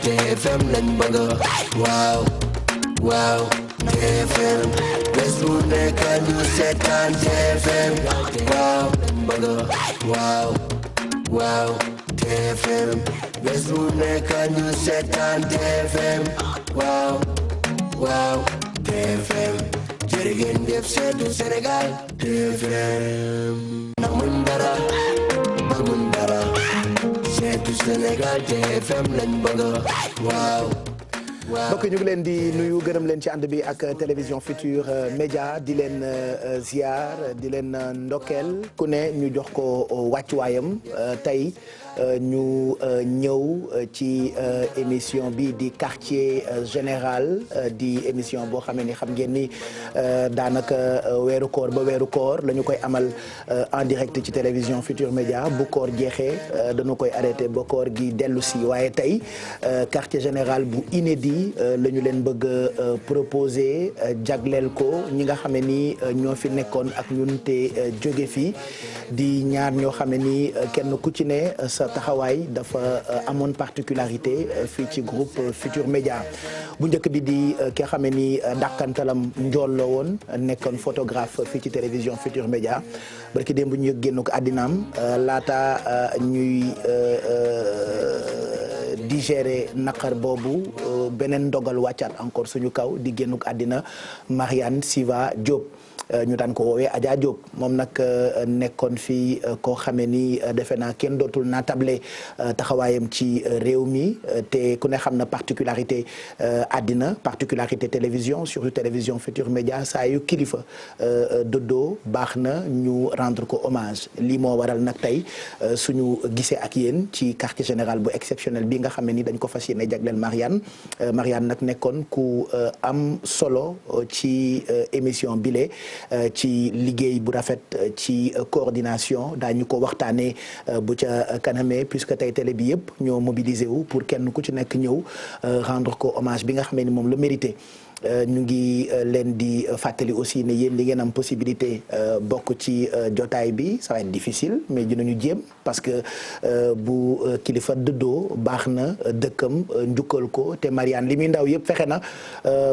TFM lañ bëgg waaw waaw TFM bés bu nekk ñu seetaan TFM waaw bëgg waaw waaw TFM bés bu nekk ñu seetaan TFM waaw waaw TFM jërë ngeen jëf seetu Sénégal TFM namuñ dara baguñ dara seetu Sénégal TFM lañ bëgg waaw mbokk ñu ngi leen di nuyu gërëm leen ci ànd bi ak télévision Futur Média di leen ziar di leen ndokkeel ku ne ñu jox ko wàccuwaayam tey ñu ñëw ci émission bi di quartier général di émission boo xamee ni xam ngeen ni daanaka weeru koor ba weeru koor la ñu koy amal en direct ci télévision Futur Média bu koor jeexee dañu koy arrêté ba koor gi dellu si waaye tey quartier général bu inédit la ñu leen bëgg a proposé jagleel ko ñi nga xam ne ni ñoo fi nekkoon ak ñun te jóge fi di ñaar ñoo xam ne ni kenn ku ci ne sa taxawaay dafa amoon particularité fii ci groupe Futur Média bu njëkk bi di ki nga xam ne ni dàkkantalam njool la woon nekkoon photographe fii ci télévision Futur Média barki démb bu ñu yëg génn ko àddinaam laata ñuy digérer naqar boobu beneen ndogal wàccaat encore suñu kaw di génnuk àddina Marianne Siva Diop ñu daan ko woowee Adja Diop moom nag nekkoon fii koo xamee ni defe naa kenn dootul naatable taxawaayam ci réew mi te ku ne xam na particularité àddina particularité télévision surtout télévision Futur Média saa yu kilifa dodo baax na ñu rendre ko hommage lii moo waral nag tey suñu gisee ak yéen ci quartier général bu exceptionnel bi nga xam ne ni dañ ko fas yéene jagleel Marianne nag nekkoon ku am solo ci émission bile. Ci liggéey bu rafet ci coordination daañu ko waxtaanee bu ca kanamee puisque tey télé bi yëpp ñoo mobilisé wu pour kenn ku ci nekk ñëw rendre ko hommage bi nga xamee ni moom la mérité. ñu ngi leen di fàttali aussi ne yéen li ngeen am possibilité bokk ci jotaay bi ça va être difficile mais dinañu jéem parce que bu kilifa dëddoo baax na dëkkam njukkal ko te Marianne li muy ndaw yëpp fexe na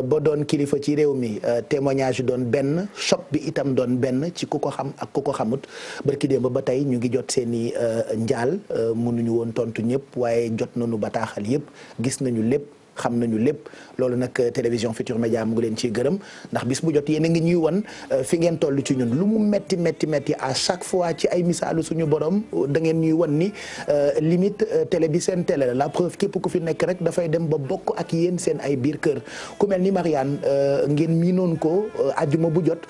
ba doon kilifa ci réew mi témoignage yi doon benn choc bi itam doon benn ci ku ko xam ak ku ko xamut barki démb ba tey ñu ngi jot seen i njaal mënuñu woon tontu ñëpp waaye jot nañu bataaxal yëpp gis nañu lépp. xam nañu lépp loolu nag télévision Futur Média mu ngi leen ciy gërëm ndax bis bu jot yéen a ngi ñuy won fi ngeen toll ci ñun lu mu metti à chaque fois ci ay misaalu suñu borom da ngeen ñuy won ni limite télé bi seen télé la preuve képp ku fi nekk rek dafay dem ba bokk ak yéen seen ay biir kër ku mel ni Marianne ngeen miinoon ko ajjuma bu jot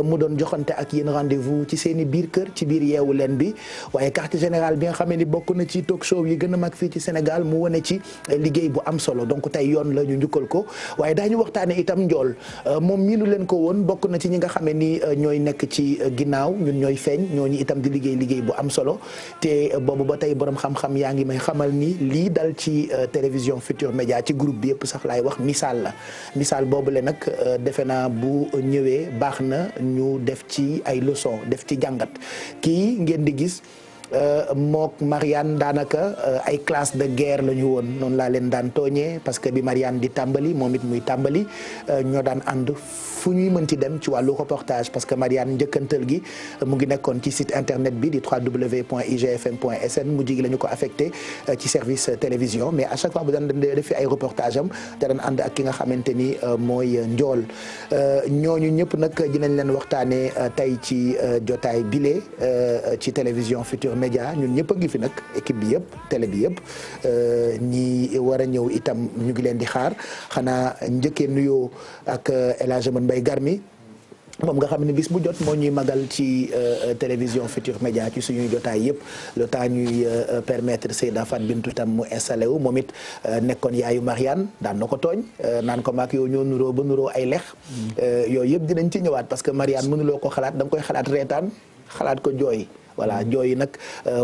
mu doon joxante ak yéen rendez-vous ci seen i biir kër ci biir yeewu leen bi waaye quartier général bi nga xam ni bokk na ci talk show yi gën a mag fii ci Sénégal mu wane ci liggéey bu am solo donc tey yoon la ñu njukkal ko waaye daañu waxtaane itam njool moom miinu leen ko woon bokk na ci ñi nga xamee ni ñooy nekk ci ginnaaw ñun ñooy feeñ ñooñu itam di liggéey bu am solo te boobu ba tey borom xam-xam yaa ngi may xamal ni lii dal ci télévision Futur Média ci groupe bi yëpp sax laay wax misaal la misaal boobu le nag defe naa bu ñëwee baax na ñu def ci ay leçon def ci jàngat kii ngeen di gis mook Marianne daanaka ay classe de guerre la ñu woon noonu laa leen daan tooñee parce que bi Marianne di tàmbali moom it muy tàmbali ñoo daan ànd fu ñuy mënti dem ci wàllu reportage parce que Marianne njëkkantal gi mu ngi nekkoon ci site internet bi di www.igfm.sn mu jigi la ñu ko affecté ci service télévision mais à chaque fois bu daan def ay reportage am te daan ànd ak ki nga xamante ni mooy njool ñooñu ñëpp nag dinañ leen waxtaanee tey ci jotaay bile ci télévision Futur Média ñun ñëpp a ngi fi nag équipe bi yëpp télé bi yëpp ñi war a ñëw itam ñu ngi leen di xaar xanaa njëkkee nuyoo ak El Hadj Mbaye Garmi moom nga xam ne bis bu jot moo ñuy magal ci télévision Futur Média ci suñuy jotaay yëpp le temps ñuy permettre Seyda Fat Bintou tam mu installé wu moom it nekkoon yaayu Marianne daan na ko tooñ naan ko maak yow ñoo nuroo ba nuroo ay lex yooyu yëpp dinañ ci ñëwaat parce que Marianne mënuloo ko xalaat da nga koy xalaat reetaan xalaat ko jooy voilà jooy nag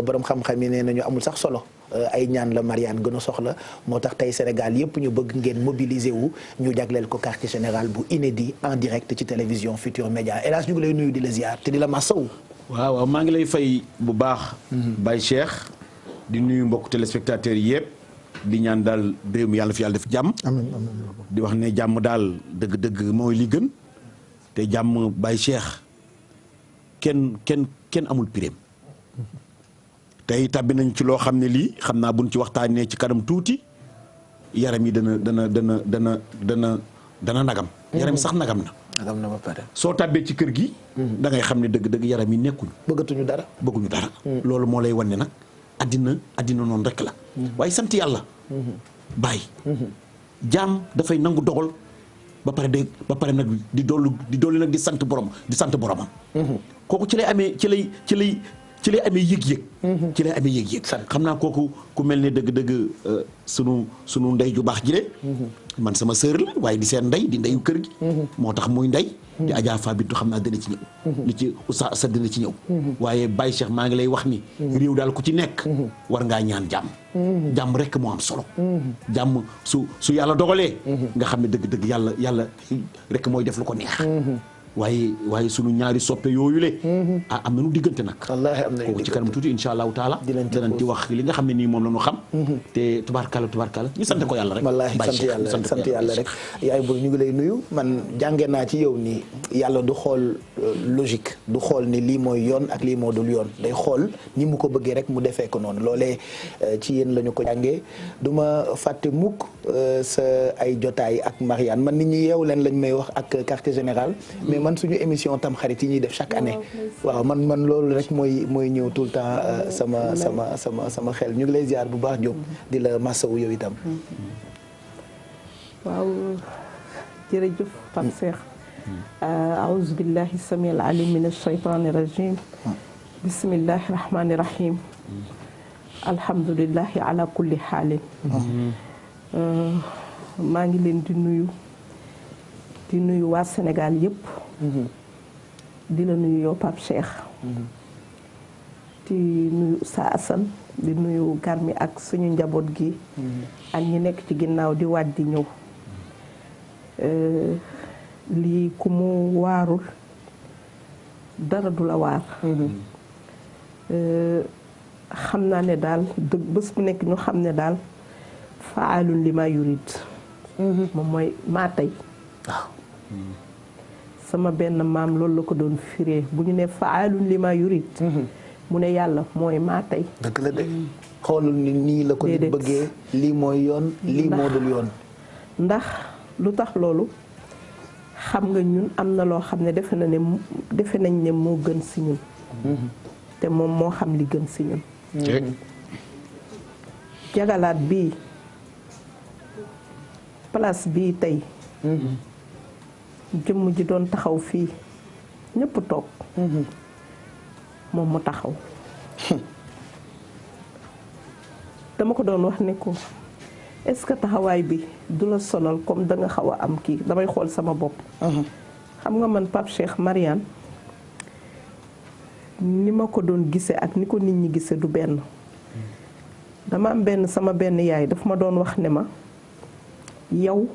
borom xam-xam yi nee nañu amul sax solo ay ñaan la Marianne gën a soxla moo tax tey Sénégal yëpp ñu bëgg ngeen mobiliser wu ñu jagleel ko quartier général bu inédit en direct ci télévision Futur Média El Hadj ñu ngi lay nuyu di la ziar te di la masawu. waaw maa ngi lay fay bu baax. Baye Cheikh di nuyu mbokk téléspectateurs yi yëpp di ñaan daal réew mi yàlla fi yàlla def jàmm. amiin di wax ne jàmm daal dëgg-dëgg mooy li gën te jàmm Baye Cheikh kenn amul pireem. tey tàbbi nañ ci loo xam ne lii xam naa buñ ci waxtaanee ci kanam tuuti yaram yi dana nagam. yaram sax nagam na. nagam na ba pare. soo tàbbee ci kër gi. da ngay xam ne dëgg-dëgg yaram yi nekkuñu. bëggatuñu dara. loolu moo lay wan ne nag addina noonu rek la. waaye sant yàlla. bàyyi. jaam dafay nangu dogal ba pare nag di dolli nag di sant boromam. kooku ci lay amee yëg-yëg. ci lay amee yëg-yëg. xam naa kooku ku mel ne dëgg-dëgg sunu ndey ju baax ji de. man sama sœur la waaye di seen ndey di ndeyu kër gi. moo tax muy ndey. di Adja Fabitu xam naa dina ci ñëw. li ci Oustaz Assane dina ci ñëw. waaye Baye Cheikh maa ngi lay wax ni. réew daal ku ci nekk. war ngaa ñaan jàmm. jàmm rek moo am solo. jàmm su yàlla dogalee. nga xam ne dëgg-dëgg yàlla rek mooy def lu ko neex. waaye sunu ñaari soppe yooyu le am nañu diggante nag. wallaahi am nañu kooku ci kanam tuuti incha allahu taala. dinañ ci wax li nga xam ne nii moom la ñu xam. te tubaarkalla ñu sant ko yàlla rek. wallaahi sant yàlla rek. yaay booy ñu ngi lay nuyu man jàngee naa ci yow ni yàlla du xool logique du xool ni lii mooy yoon ak lii moo dul yoon day xool ni mu ko bëggee rek mu defee ko noonu loolee ci yéen la ñu ko jàngee du ma fàtte mukk sa ay jotaay ak Marianne man nit ñi yeewu leen lañ may wax ak quartier général. man suñu émission tam xarit yi ñuy def chaque année waaw man loolu rek mooy ñëw tout le temps sama xel ñu ngi lay ziar bu baax Diop di la masawu yow itam. waaw jërëjëf Pape Cheikh. aouzu billahi samiil alim min ash-shaytaani rajim. bismillahi rahmani rahim. alhamdulillahi ala kulli xaalin. maa ngi leen di nuyu waa Sénégal yëpp. di la nuyu yow Pape Cheikh. di nuyu Oustaz Assane di nuyu Garmi ak suñu njaboot gi. ak ñi nekk ci ginnaaw di waaj di ñëw. lii ku mu waarul dara du la waar. xam naa ne daal bés bu nekk ñu xam ne daal faalun li ma yurid. moom mooy maa tey. waaw. sama benn maam loolu la ko doon firee bu ñu ne faalun li ma yurid. mu ne yàlla mooy maa tey. dëgg la de xoolul ni nii la ko nit bëggee lii mooy yoon lii moo dul yoon. ndax lu tax loolu xam nga ñun am na loo xam ne defe nañ ne moo gën si ñun. te moom moo xam li gën si ñun. jagalaat bii place bii tey. jëmm ji doon taxaw fii ñëpp toog. moom mu taxaw. dama ko doon wax ne ko est-ce que taxawaay bi du la sonal comme da nga xaw a am kii damay xool sama bopp. xam nga man Pape Cheikh Marianne ni ma ko doon gisee ak ni ko nit ñi gisee du benn. dama am sama benn yaay daf ma doon wax ne ma yow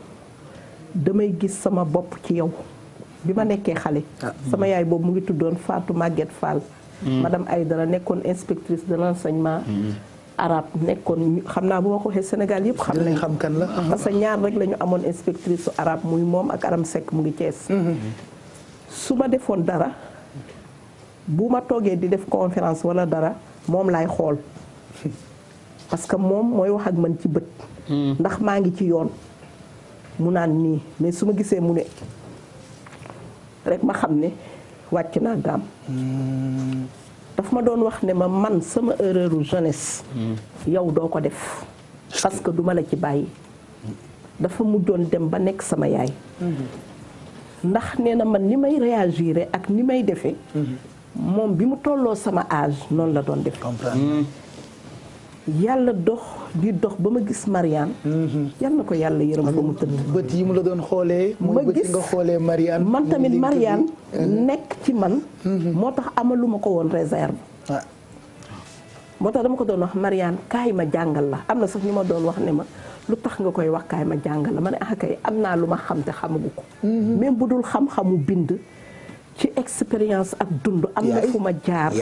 damay gis sama bopp ci yow bi ma nekkee xale. sama yaay boobu mu ngi tuddoon Fatou Maguette Fall. madame Aïdara nekkoon inspectrice de l'enseignement arabe nekkoon xam naa bu ma ko waxee Sénégal yëpp xam nañ xam kan la. parce que ñaar rek la ñu amoon inspectrice su arabe muy moom ak Aram Seck mu ngi Thiès. su ma defoon dara bu ma toogee di def conférence wala dara moom laay xool parce que moom mooy wax ak man ci bët. ndax maa ngi ci yoon mu naan nii mais su ma gisee mu ne rek ma xam ne wàcc naa gaam. daf ma doon wax ne ma man sama erreur jeunesse. yow doo ko def parce que duma la ci bàyyi. dafa mujjoon dem ba nekk sama yaay. ndax nee na man ni may réagir ak ni may defee. moom bi mu tolloo sama âge noonu la doon def. yàlla dox di dox ba ma gis Marianne. yal na ko yàlla yërëm fa mu tëdd. bët yi mu la doon xoolee. ma gis nga xoolee Marianne. man tamit Marianne nekk ci man. moo tax amaluma ko woon réserve. moo tax dama ko doon wax Marianne kaay ma jàngal la am na sax ñu ma doon wax ne ma lu tax nga koy wax kaay ma jàngal la ma ne ah kay am naa lu ma xam te xamagu ko. même bu dul xam-xamu bind ci expérience ak dund am na fu ma jaar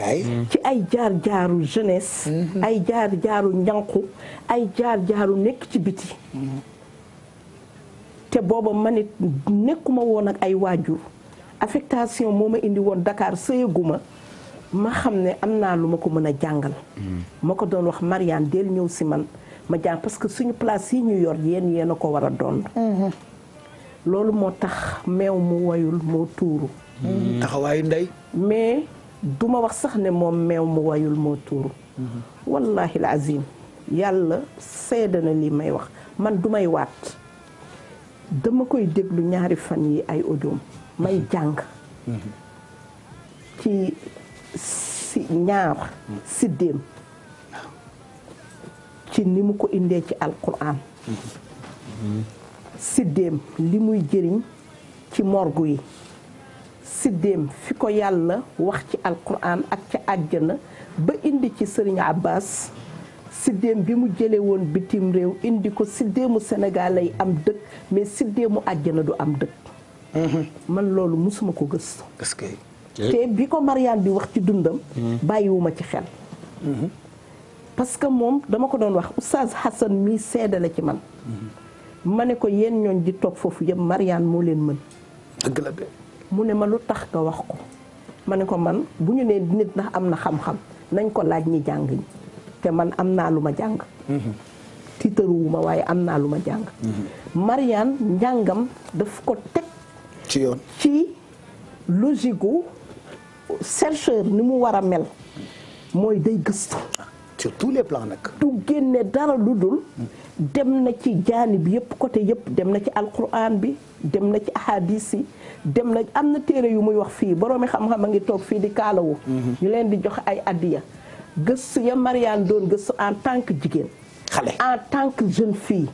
ci ay jaar-jaaru jeunesse ay jaar-jaaru ñànku ay jaar-jaaru nekk ci biti te booba man it nekkuma woon ak ay waajur affectation moo ma indi woon Dakar sëyaguma ma xam ne am naa lu ma ko mën a jàngal ma ko doon wax Mariane del ñëw si man ma jàng parce que suñu place yi ñu yor yéen a ko war a doon loolu moo tax meew mu woyul moo tuuru taxawaayu ndey mais duma wax sax ne moom meew mu woyul moo tuuru wallahi azim yàlla seede na li may wax man du may waat dama koy déglu ñaari fan yi ay audio may jàng ci si ñaar siddéem ci ni mu ko indee ci alquran siddéem li muy jëriñ ci morgu yi siddéem fi ko yàlla wax ci alquran ak ca àjjana ba indi ci Sëriñ Abbas siddéem bi mu jële woon bitim réew indi ko siddéemu Sénégal lay am dëkk mais siddéemu àjjana du am dëkk man loolu musuma ko gëstu te bi ko Mariane di wax ci dundam bàyyiwuma ci xel parce que moom dama ko doon wax Oustaz Hassan mii seede la ci man ma ne ko yéen ñooñ di toog foofu yëpp Mariane moo leen mën dëgg la de mu ne ma lu tax nga wax ko ma ne ko man bu ñu nee nit ndax am na xam-xam nañ ko laaj ñi jàng ñi te man am naa lu ma jàng tiitaruwuma waaye am naa lu ma jàng Mariane njàngam daf ko teg ci yoon ci logique gu chercheur ni mu war a mel mooy day gëstu sur tous les plans nag du génne dara lu dul dem na ci jaanib yëpp côté yëpp dem na ci alquran bi dem na ci ahadis yi dem na am na téere yu muy wax fii boroomi xam-xam a ngi toog fii di kaalawu ñu leen di joxe ay addiya gëstu ya Mariane doon gëstu en tant que jigéen xale en tant que jeune fille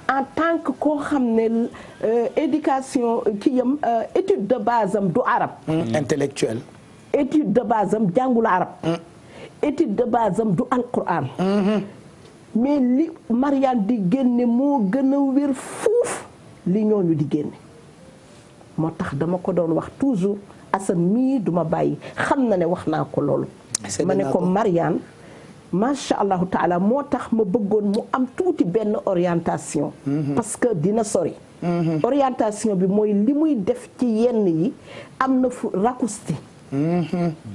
en tant que koo xam ne éducation ki yam étude de base am du arab intellectuel étude de base am jàngul arab étude de base am du alquran mais li Mariane di génne moo gën a wér fuuf li ñooñu di génne moo tax dama ko doon wax toujours Assane mii duma bàyyi xam na ne wax naa ko loolu ma ne ko Mariane macha allahu taala moo tax ma bëggoon mu am tuuti benn orientation parce que dina sori orientation bi mooy li muy def ci yenn yi am na fu raccourci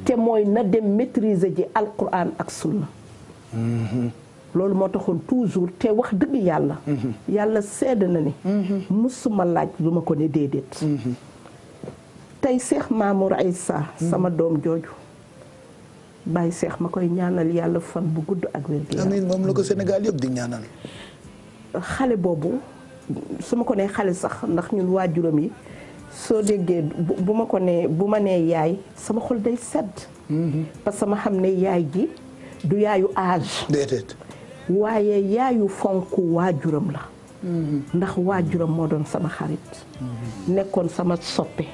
te mooy na dem maîtriser ji alquran ak sunna loolu moo taxoon toujours te wax dëgg yàlla yàlla sedd na ni musuma laaj lu ma ko ne déedéet tey Cheikh Mamour Aïssa sama doom jooju bàyyi Cheikh ma koy ñaanal yàlla fan bu gudd ak wér gi amiin moom la ko Sénégal yëpp di ñaanal xale boobu su ma ko nee xale sax ndax ñun waajuram yi soo déggee bu ma ko nee bu ma nee yaay sama xol day sedd parce que ma xam ne yaay ji du yaayu âge déedéet waaye yaayu fonk waajuram la ndax waajuram moo doon sama xarit nekkoon sama soppe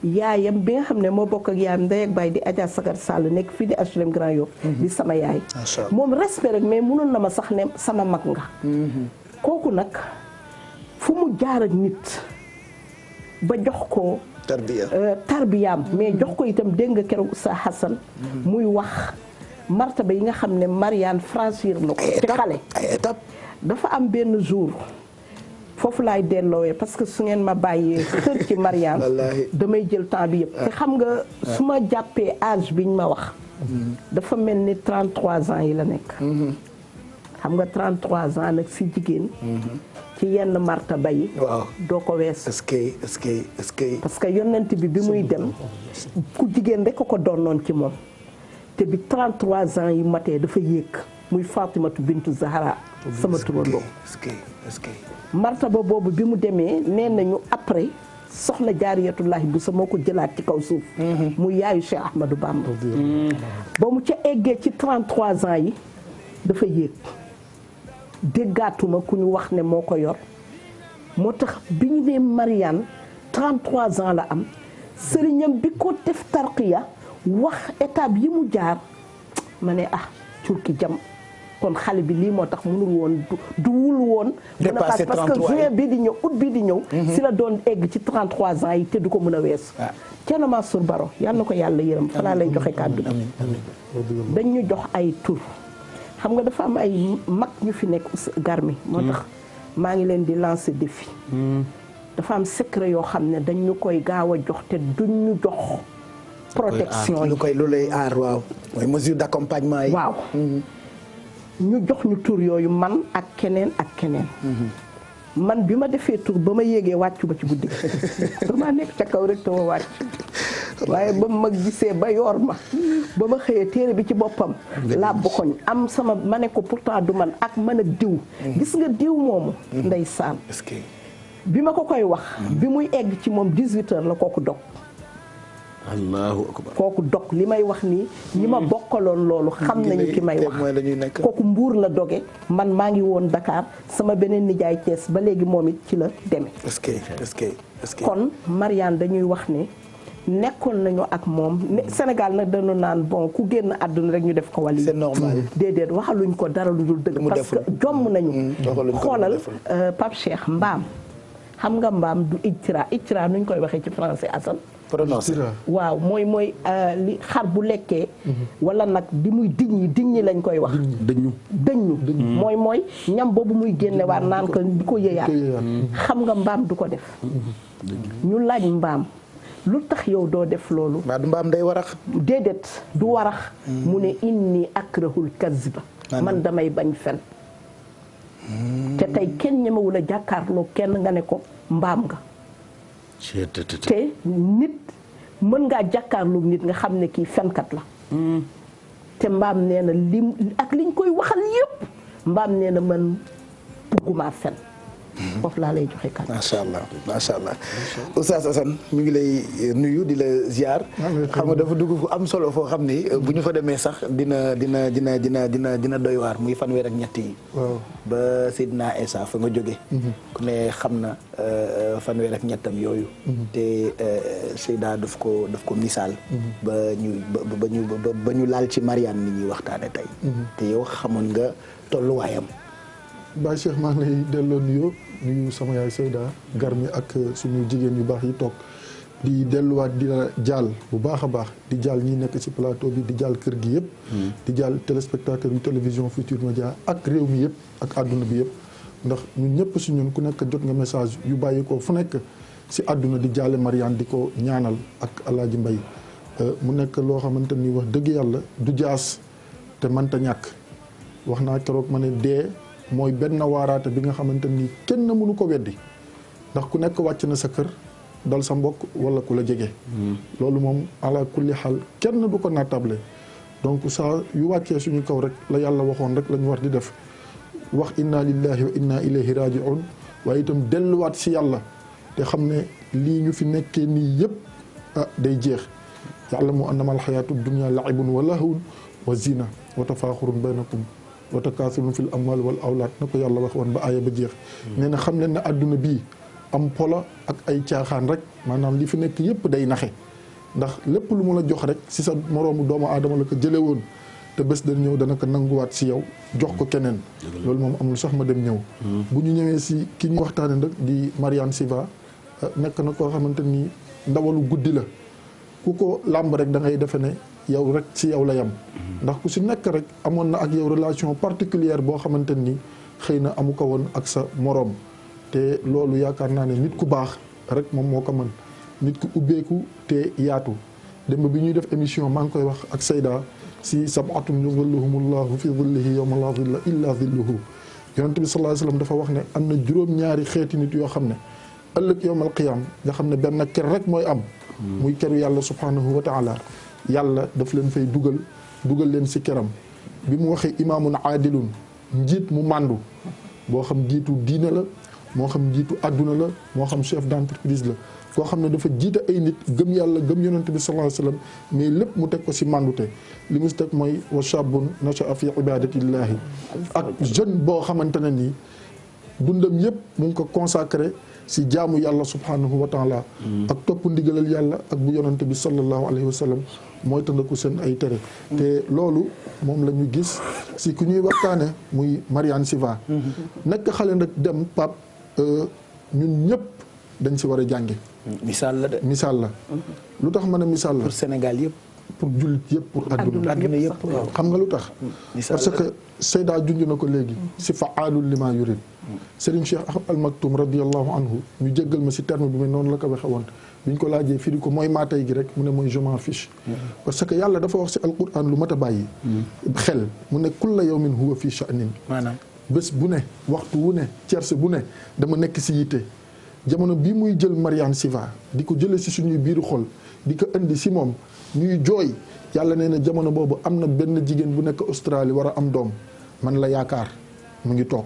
yaayam bi nga xam ne moo bokk ak yaayam ndey ak baay di Adja Sagar Sall nekk fii di HLM Grand Yoff di sama yaay moom respect rek mais mënoon na ma sax ne sama mag nga kooku nag fu mu jaar ak nit ba jox ko tarbiyaam mais jox ko itam dégg nga keroog sa Hassan muy wax martaba yi nga xam ne Mariane franchir na ko ci xale ay étape dafa am benn jour foofu laay delloowee parce que su ngeen ma bàyyee xër ci Mariane damay jël temps bi yëpp te xam nga su ma jàppee âge biñ ma wax dafa mel ni 33 ans yi la nekk xam nga 33 ans nag si jigéen ci yenn martaba yi doo ko wees est-ce que parce que yonent bi muy dem ku jigéen rek ko doonoon ci moom te bi 33 ans yi matee dafa yéeg muy Fatimatu bintu Zahra sama turandoo martaba boobu bi mu demee nee nañu après soxna Jaariyatullaahi bu sa moo ko jëlaat ci kaw suuf mu yaayu Cheikh Ahmadou Bamba ba mu ca eggee ci 33 ans yi dafa yéeg déggaatuma ku ñu wax ne moo ko yor moo tax bi ñu nee Mariane 33 ans la am sëriñam bi ko def tarqiya wax étape yi mu jaar ma ne curki jam kon xale bi lii moo tax mënul woon du wul woon mën a passe parce que juin bii di ñëw août bii di ñëw si la doon egg ci 33 ans yi te du ko mën a weesu Thierno Mansour Baro yàlla na ko yàlla yërëm falaa lay joxe kàddu dañ ñu jox ay tur xam nga dafa am ay mag ñu fi nekk Garmi moo tax maa ngi leen di lancer défi dafa am secret yoo xam ne dañ ñu koy gaaw a jox te duñ ñu jox protection yi lu lay aar waaw mooy mesure d'accompagnement yi waaw ñu jox ñu tur yooyu man ak keneen man bi ma defee tur ba ma yéegee wàccu ba ci guddi dama nekk ca kaw rek te ma wàcc waaye ba ma gisee ba yor ma ba ma xëyee téere bi ci boppam laa bokkoñ am sama ma ne ko pourtant du man ak mën a diw gis nga diw moomu ndeysaan bi ma ko koy wax bi muy egg ci moom 18 heures la kooku dog allahu akbar kooku dog li may wax nii ñi ma bokkaloon loolu xam nañu ki may wax kooku Mbuur la doge man maa ngi woon Dakar sama beneen nijaay Thiès ba léegi moom it ci la demee est-ce que kon Mariane dañuy wax ne nekkoon nañu ak moom Sénégal nag dañu naan bon ku génn àdduna rek ñu def ko wali c'est normal déedéet waxaluñ ko dara lu dul dëgg parce que jomm nañu xoolal Pape Cheikh mbaam xam nga mbaam du ijtira nuñ koy waxee ci français Assane prononcé waaw mooy li xar bu lekkee wala nag di muy diñ lañ koy wax dëññu mooy ñam boobu muy génne waar naan ko di ko yëyaat xam nga mbaam du ko def ñu laaj mbaam lu tax yow doo def loolu mbaa du mbaam day warax déedéet du warax mu ne inni akrahul kaziba man damay bañ fen te tey kenn ñemewul a jàkkaarloo kenn nga ne ko mbaam nga te nit mën ngaa jàkkaarloog nit nga xam ne kii fenkat la te mbaam nee na lim ak liñ koy waxal yépp mbaam nee na man bugguma fen foofu laa lay joxe kan macha allah Oustaz Assane ñu ngi lay nuyu di la ziar xam nga dafa dugg fu am solo foo xam ni bu ñu fa demee sax dina doy waar muy fanweer ak ñett yi ba Seydina Issa fa nga jóge ku ne xam na fanweer ak ñettam yooyu te Seyda daf ko misaal ba ñu laal ci Mariane ni ñuy waxtaane tey te yow xamoon nga tolluwaayam Baye Cheikh maa ngi lay delloo nuyu sama yaay Seyda Garmi ak suñu jigéen yu baax yi toog di delluwaat di la jaal bu baax a baax di jaal ñi nekk ci plateau bi di jaal kër gi yëpp di jaal téléspectateur yu télévision Futurs Médias ak réew mi yëpp ak àdduna bi yëpp ndax ñun ñëpp si ñun ku nekk jot nga message yu bàyyi ko fu nekk si àdduna di jaale Mariane di ko ñaanal ak Alaaji Mbay mu nekk loo xamante ni wax dëgg yàlla du jaas te mënta ñàkk wax naa keroog ma ne dee mooy benn waaraate bi nga xamante ni kenn mënu ko weddi ndax ku nekk wàcc na sa kër dal sa mbokk wala ku la jege. loolu moom ala kulli xaal kenn du ko naatable donc saa yu wàccee suñu kaw rek la yàlla waxoon rek la ñu war di def wax inna lillahi wa inna ilayhi raji'un waaye itam delluwaat si yàlla te xam ne lii ñu fi nekkee nii yëpp day jeex ya'lamu annama alxayaatu dunya la'ibun wa lahwun wa zina wa tafaaxurun baynakum wa takaasurun fil amwal wal awlaad na ko yàlla wax woon ba aaya ba jeex nee na xam leen ne àdduna bii am polo ak ay caaxaan rek maanaam li fi nekk yëpp day naxe ndax lépp lu mu la jox rek si sa moroomu doomu aadama la ko jële woon te bés dañ ñëw dana ko nanguwaat si yow jox ko keneen loolu moom amul sax ma dem ñëw bu ñu ñëwee si ki ñu waxtaane nag di Mariane Siva nekk na koo xamante ni ndawalu guddi la ku ko làmb rek da ngay defe ne yow rek si yow la yam ndax ku si nekk rek amoon na ak yow relation particulière boo xamante ni xëy na amu ko woon ak sa moroom te loolu yaakaar naa ne nit ku baax rek moom moo ko mën nit ku ubbeeku te yaatu démb bi ñuy def émission maa ngi koy wax ak Seyda si sabatun yuzilluhumullahu fi zillihi yawma la zilla illa zilluhu yonent bi sallallahu alayhi wasallam dafa wax ne am na juróom-ñaari xeeti nit yoo xam ne ëllëg yawmal qiyaam nga xam ne benn ker rek mooy am muy keru yàlla subhanahu wa taala yàlla daf leen fay dugal leen si keram bi mu waxee imaamun aadilun njiit mu màndu boo xam njiitu diine la moo xam njiitu àdduna la moo xam chef d'entreprise la koo xam ne dafa jiite ay nit gëm yàlla gëm yonent bi sallallahu alayhi wasallam mais lépp mu teg ko si màndute li mu si teg mooy wa shabun nasha'a fi ibadatillahi ak jeune boo xamante ne nii dundam yëpp mu ngi ko consacré si jaamu yàlla subhanahu wa taala ak topp ndigalal yàlla ak bu yonante bi sallallahu alayhi wa sallam mooy tëndaku seen ay tere te loolu moom la ñu gis si ku ñuy waxtaane muy Mariane Siva nekk xale nag dem Pape ñun ñëpp dañ si war a jànge misaal la de. misaal la lu tax ma ne misaal la pour Sénégal yëpp. pour jullit yëpp pour adduna adduna yëpp waaw. xam nga lu tax parce que Seyda junj na ko léegi si fa'aalun limaa yurid Serigne Cheikh Al Maktoum radiyallahu anhu ñu jéggal ma si terme bi mais noonu la ko waxe woon bi ñu ko laajee firi ko mooy maa tey gi rek mu ne mooy je m'en fiche parce que yàlla dafa wax si alquran lu mat a bàyyi xel mu ne kulla yawmin huwa fii sha'nin maanaam bés bu ne waxtu wu ne cerce bu ne dama nekk si yitte jamono bii muy jël Mariane Siva di ko jële si suñuy biiru xol di ko indi si moom ñuy jooy yàlla nee na jamono boobu am na benn jigéen bu nekk Australie war a am doom man la yaakaar mu ngi toog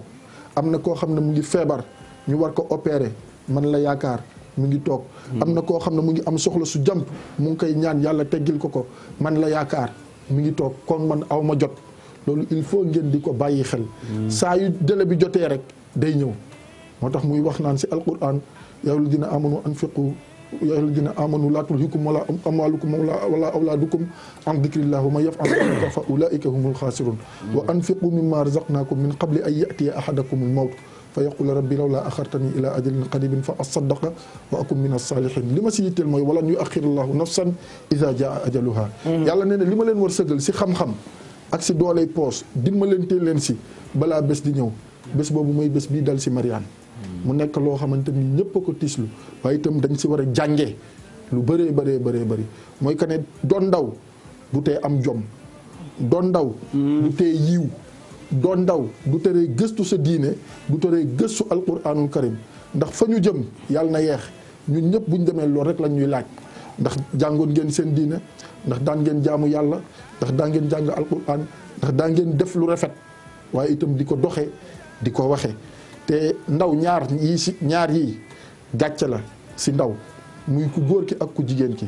am na koo xam ne mu ngi feebar ñu war ko opérer man la yaakaar mu ngi toog am na koo xam ne mu ngi am soxla su jàmp mu ngi koy ñaan yàlla teggil ko man la yaakaar mu ngi toog kon man aw ma jot loolu il faut ngeen di ko bàyyi xel saa yu délai bi jotee rek day ñëw moo tax muy wax naan si alquran yaa ayyuhal-lazina amanu anfiqu yaa ayyuhal-lazina amanu laa tulhikum wala amwaalukum wala awlaadukum an dikrillah wa man yaf'al dhalika fa ulaa'ika humul xaasirun wa anfiqu mimma razaqnakum min qabli an ya'tiya ahadakumul mawt fa yaqula rabbi lawlaa axartani ila ajalin qaribin fa asaddaqa wa akun min as-saalihin li ma si yitteel mooy walan yu'axxira Allahu nafsan idha jaa ajaluha yàlla nee na li ma leen war sëgal si xam-xam ak si dooley poos dimbalante leen si balaa bés di ñëw bés boobu mooy bés bii dal si Mariane mu nekk loo xamante ni ñëpp a ko tiislu waaye itam dañ si war a jàngee lu bëree bëri mooy que ne doon ndaw du tee am jom doon ndaw du tee yiw doon ndaw du teree gëstu sa diine du teree gëstu alquranul karim ndax fa ñu jëm yàlla na yeex ñun ñëpp buñ demee loolu rek lañ ñuy laaj ndax jàngoon ngeen seen diine ndax daan ngeen jaamu yàlla ndax daan ngeen jàng alquran ndax daan ngeen def lu rafet waaye itam di ko doxee di ko waxee te ndaw ñaar yii gàcce la si ndaw muy ku góor ki ak ku jigéen ki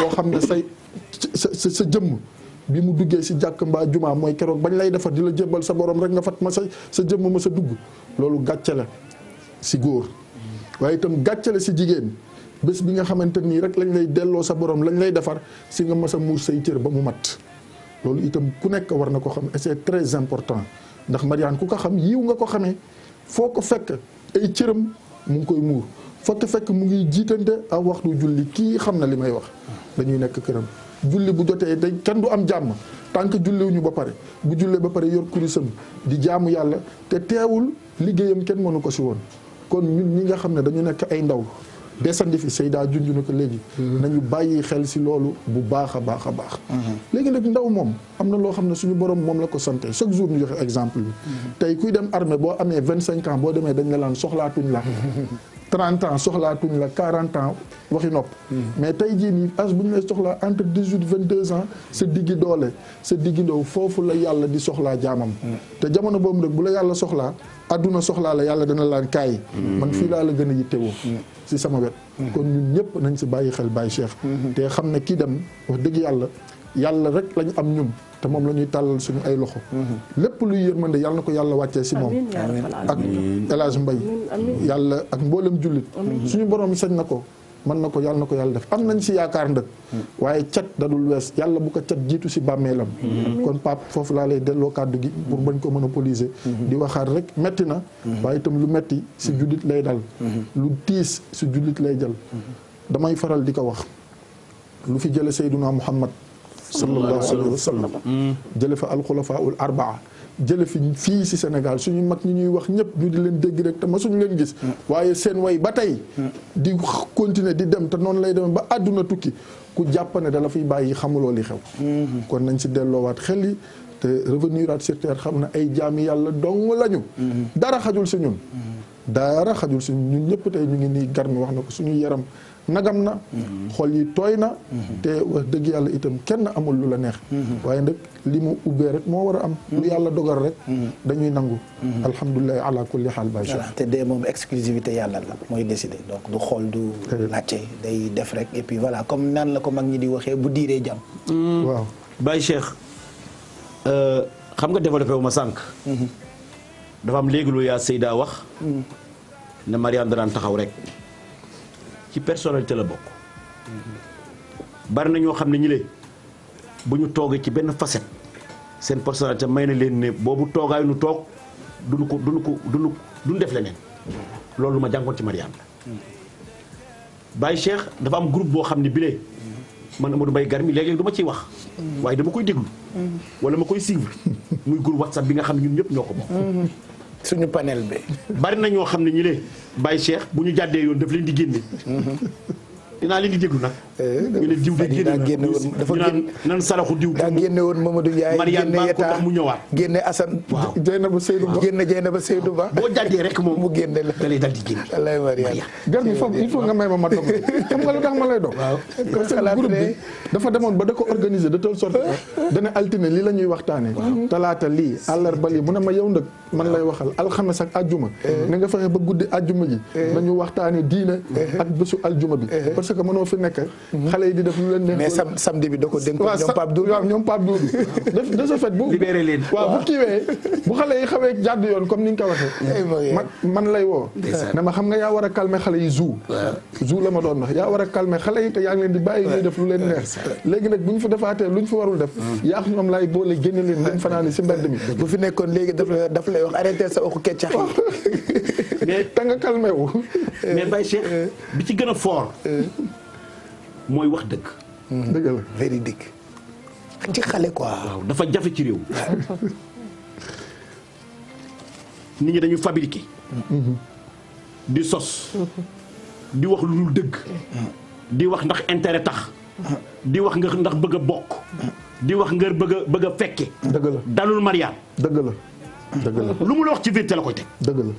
koo xam ne sa jëmm bi mu duggee si jàkk mbaa jumaa mooy keroog bañ lay defar di la jébbal sa borom rek nga fat ma sa jëmm ma sa dugg loolu gàcce la si góor waaye itam gàcce la si jigéen bés bi nga xamante nii rek lañ lay delloo sa borom lañ lay defar si nga mas a muur say cër ba mu mat loolu itam ku nekk war na ko xam et c'est très important ndax Mariane ku ko xam yiw nga ko xamee foo ko fekk ay cëram mu ngi koy muur foo ko fekk mu ngi jiitante ak waxtu julli kii xam na li may wax dañuy nekk këram julli bu jotee day kenn du am jàmm tant que julliwuñu ba pare bu jullee ba pare yor kurisam di jaamu yàlla te teewul liggéeyam kenn mënu ko si woon kon ñun ñi nga xam ne dañu nekk ay ndaw desandi fi Seyda junj na ko léegi nañu bàyyi xel si loolu bu baax a baax a baax léegi nag ndaw moom am na loo xam ne suñu borom moom la ko santé chaque jour ñu joxe exemple bi tey kuy dem armée boo amee 25 ans boo demee dañ la laan soxlaatuñ la 30 ans soxlaatuñ la 40 ans waxi nopp mais tey jii nii âge bu ñu lay soxlaa entre 18 22 ans sa diggi doole sa diggi ndaw foofu la yàlla di soxlaa jaamam te jamono boobu nag bu la yàlla soxlaa adduna soxlaa la yàlla dana laan kaay man fii laa la gën a yittewoo si sama wet kon ñun ñëpp nañ si bàyyi xel Baye Cheikh te xam ne kii dem wax dëgg yàlla rek lañ am ñun te moom la ñuy tàllal suñu ay loxo lépp luy yërmande yàlla na ko yàlla wàccee si moom ak El Hadj Mbaye yàlla ak mboolem jullit suñu borom sañ na ko mën na ko yàlla na ko yàlla def am nañ si yaakaar ndëkk waaye cat dadul wees yàlla bu ko cat jiitu si bàmmeelam kon Pape foofu laa lay delloo kàddu gi pour bañ ko monopoliser di waxaat rek metti na waaye itam lu metti si jullit lay dal lu tiis si jullit lay jël damay faral di ko wax lu fi jële Seyduna Muhammad sallallahu alayhi wa sallam jële fa alxulafaul arbaa jële fi fii si Sénégal suñu mag ñi ñuy wax ñëpp ñu di leen dégg rek te ma suñu leen gis waaye seen way ba tey di continuer di dem te noonu lay demee ba àdduna tukki ku jàpp ne dala fiy bàyyi xamuloo li xew kon nañ si delloowaat xel yi te revenir at sur terre xam ne ay jaami yàlla dong lañu dara xajul si ñun dara xajul si ñun ñëpp tey ñu ngi nii gar mi wax na ko suñu yaram nagam na xol yi tooy na te wax dëgg yàlla itam kenn amul lu la neex waaye nag li mu ubbee rek moo war a am lu yàlla dogal rek dañuy nangu alhamdulilah ala kulli xaal ba te de moom exclusivité yàlla la mooy décider donc du xool du laajte day def rek et puis voilà comme naan la ko mag ñi di waxee bu diiree jàmm waaw Baye Cheikh xam nga développé wu ma sànq dafa am léegi lu yaa Seyda wax ne Mariane daan taxaw rek ci personnalité la bokk bari na ñoo xam ne ñi lee bu ñu toogee ci benn facette seen personnalité may na leen ne boobu toogaay nu toog duñu def leneen loolu ma jàngoon ci Mariane la Baye Cheikh dafa am groupe boo xam ne bilee man Amadou Mbaye Garmi léeg-léeg du ma ciy wax waaye dama koy déglu wala ma koy suivre muy groupe WhatsApp bi nga xam ne ñun ñëpp ñoo ko bokk suñu panel bi bari na ñoo xam ne ñi lee Baye Cheikh bu ñu jàddee yoon daf leen di génne dinaa leen di déglu nag. ñu ne diw de génne woon dafa nan salaxu diw. daa génne woon Mamadou Ndiaye Mariane Ba ko tax mu ñëwaat. génne Assane. waaw Dieynaba Seydou Ba génne Dieynaba Seydou Ba. boo jàddee rek moom mu génne la da lay dal di génne. wallaay Mariane. Garmi foofu il faut nga may ma dog xam nga lu tax ma lay dog. waaw parce que groupe bi dafa demoon ba da ko organiser de telle sorte que dana altine lii la ñuy waxtaanee. talaata lii àllarba lii mu ne ma yow nag man lay waxal alxames ak ajjuma. na nga fexe ba guddi ajjuma ji. nañu waxtaanee diine ak bésu aljuma bi. parce que mënoo fi nekk xale yi di def lu leen neex. mais samedi bi da ko dénk ñoom Pape Doudou waaw ñoom Pape Doudou de ce fait bu libéré leen waaw bu kiiwee bu xale yi xawee jàdd yoon comme ni nga ko waxee man lay woo ne ma xam nga yaa war a calmer xale yi zou la ma doon wax yaa war a calmer xale yi te yaa ngi leen di bàyyi ñuy def lu leen neex léegi nag bu ñu fi defaatee lu ñu fi warul def yaa ñoom laay boole génne leen leen fanaani si mbedd mi bu fi nekkoon léegi daf lay wax arrêté sa waxu keccax yi mais te nga calmer wu mais Baye Cheikh bi ci gën a fort mooy wax dëgg. dëgg la véridique ci xale quoi. waaw dafa jafe ci réew. nit ñi dañu fabriquer. di sos. di wax lu dul dëgg. di wax ndax intérêt tax. di wax nga ndax bëgg a bokk. di wax nga bëgg a fekke. dëgg la dalul Mariane. dëgg la dëgg la lu mu la wax ci vérité la koy teg. dëgg la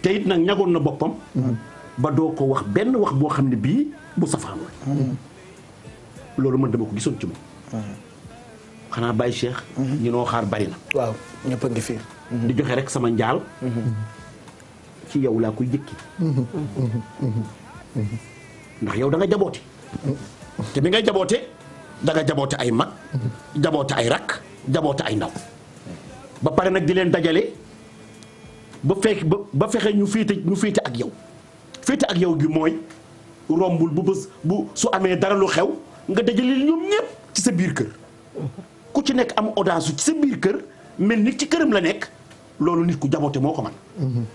te it nag ñagoon na boppam. ba doo ko wax benn wax boo xam ne bii bu safaan la loolu man dama ko gisoon ci moom xanaa Baye Cheikh ñu noo xaar bari na waaw ñëpp a ngi fi di joxe rek sama njaal ci yow laa koy jëkki ndax yow da nga jaboote te bi ngay jaboote da nga jaboote ay mag jaboote ay rakk jaboote ay ndaw ba pare nag di leen dajale ba fexe ñu fiite ak yow féete ak yow gi mooy rombul bu su amee dara lu xew nga dajale ñoom ñëpp ci sa biir kër ku ci nekk am audace ci sa biir kër mel ni ci këram la nekk loolu nit ku jaboote moo ko man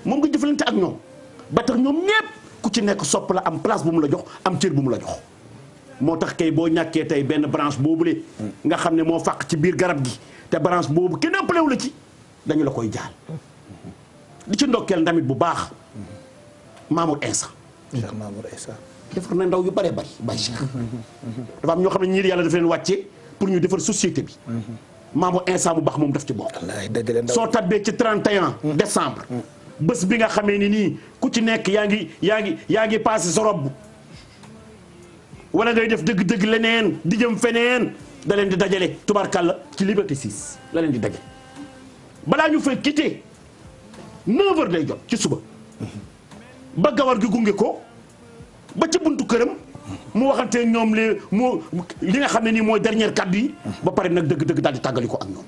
moom nga jëfalante ak ñoom ba tax ñoom ñëpp ku ci nekk sopp la am place bu mu la jox am cër bu mu la jox moo tax kay boo ñàkkee tey benn branche boobule nga xam ne moo fàq ci biir garab gi te branche boobu kenn ëppalewu la ci dañu la koy jaal di ci ndokkeel ndamit bu baax Mamour Insa. Cheikh Mamour Insa. defar na ndaw yu bëree bëri Baye Cheikh. dafa am ñoo xam ne ñii yàlla dafa leen wàcce pour ñu defar société bi. Mamour Insa mu baax moom daf ci bokk. soo tabbee ci 31 décembre. bés bi nga xamee ni nii ku ci nekk yaa ngi passé sa robe wala ngay def dëgg-dëgg leneen di jëm feneen da leen di dajale tubaarkàlla ci Liberté 6 la leen di dajale. balaa ñu fay quitté 9h day jot ci suba. ba gawar gi gunge ko ba ci buntu këram mu waxante ñoom li nga xam ne nii mooy dernière kàddu yi ba pare nag dëgg-dëgg daal di tàggali ko ak ñoom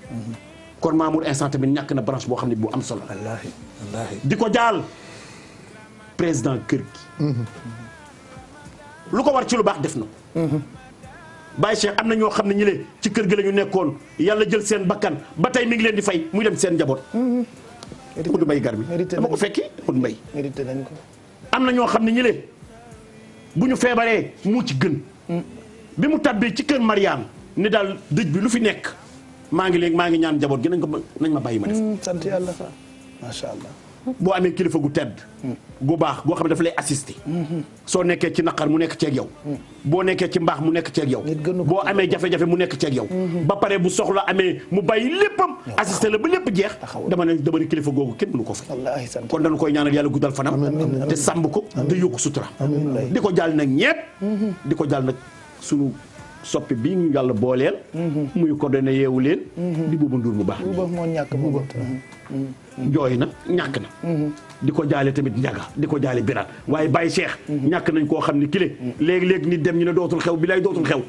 kon Mamour instant tamit ñàkk na branche boo xam ne bu am solo wallaahi wallaahi di ko jaal président kër gi lu ko war ci lu baax def na Baye Cheikh am na ñoo xam ne ñi le ci kër gi la ñu nekkoon yàlla jël seen bakkan ba tey mi ngi leen di fay muy dem seen njaboot Amadou Mbaye Garmi dama ko fekki Amadou Mbaye mérité nañ ko am na ñoo xam ne ñi le bu ñu feebaree mu ci gën bi mu tàbbee ci kër Mariane ni daal dëj bi lu fi nekk maa ngi ñaan njaboot gi nañ ma bàyyi ma def sant yàlla fa macha allah boo amee kilifa gu tedd gu baax goo xam ne dafa lay assister soo nekkee ci naqar mu nekk ceeg yow boo nekkee ci mbaax mu nekk ceeg yow boo amee jafe-jafe mu nekk ceeg yow ba pare bu soxla amee mu bàyyi léppam assister la ba lépp jeex dama ne kilifa googu kenn mënu ko fay kon dañu koy ñaanal yàlla guddal fanam te sàmb ko te yokku sutura di ko jàll nag ñepp di ko jàll nag sunu soppi bi ñu yàlla booleel muy coordonné yeewu leen di Bouba Ndour mu baax Bouba moo ñàkk Bouba jooy na ñàkk na di ko jaale tamit Ndiaga di ko jaale Biral waaye Baye Cheikh ñàkk nañ koo xam ne kile léegi-léegi nit dem ñu ne dootul xew bi lay dootul xew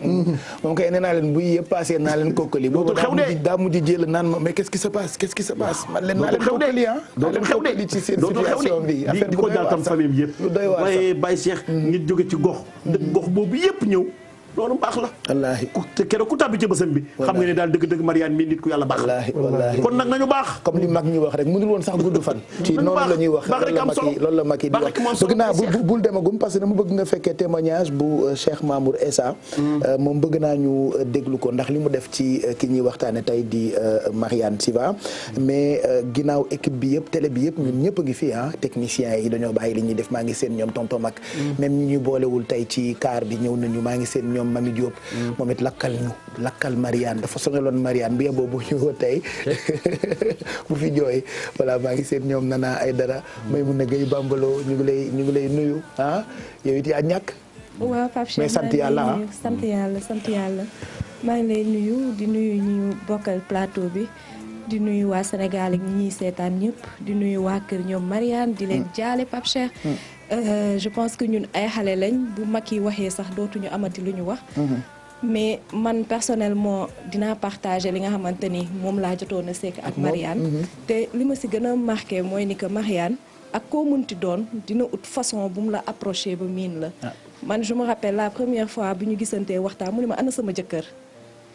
moom kay nee naa leen bu yëpp passé naa leen kokkali dootul xew de daa mujj jël naan ma mais qu'est-ce qui se passe man leen naa leen kokkali dootul xew de ci seen situation bi di ko jaal tam famille yëpp waaye Baye Cheikh nit jóge ci gox boobu yëpp ñëw loolu baax la wallaahi te keroog ku tàbbi ci bësam bi xam nga ne daal dëgg-dëgg Mariane mi nit ku yàlla baax wallaahi kon nag nañu baax comme li mag ñi wax rek mënul woon sax gudd fan ci noonu la ñuy wax loolu la Macky di wax bëgg naa bul demagum parce que dama bëgg nga fekkee témoignage bu Cheikh Mamour Essa moom bëgg naa ñu déglu ko ndax li mu def ci ki ñuy waxtaane tey di Mariane Siva mais ginnaaw équipe bi yëpp télé bi yëpp ñun ñëpp a ngi fi techniciens yi dañoo bàyyi li ñuy def maa ngi seen ñoom tonton Mac même ñi ñu boolewul tey ci car bi ñëw nañu maa ngi seen ñoom Mami Diop moom it lakkal Mariane dafa sonaloon Mariane bi boobu ñu tey bu fi jooy voilà maa ngi seen ñoom Nana Aïdara may mun na Gueye Bambalo ñu ngi lay nuyu yow it yaa ñàkk waaw Pape Cheikh mais sant yàlla sant yàlla maa ngi lay nuyu di nuyu ñu bokkal plateau bi di nuyu waa Sénégal ak ñi ñuy seetaan ñëpp di nuyu waa kër ñoom Mariane di leen jaale Pape Cheikh je pense que ñun ay xale lañ bu mag yi waxee sax dootuñu amati lu ñu wax mais man personnellement dinaa partager li nga xamante ni moom laa jotoon a sekk ak Mariane te li ma si gën a marqué mooy ni que Mariane ak koo munti doon dina ut façon bu mu la approché ba miin la man je me rappelle la première fois bi ñu gisantee waxtaan mu ne ma ana sama jëkkër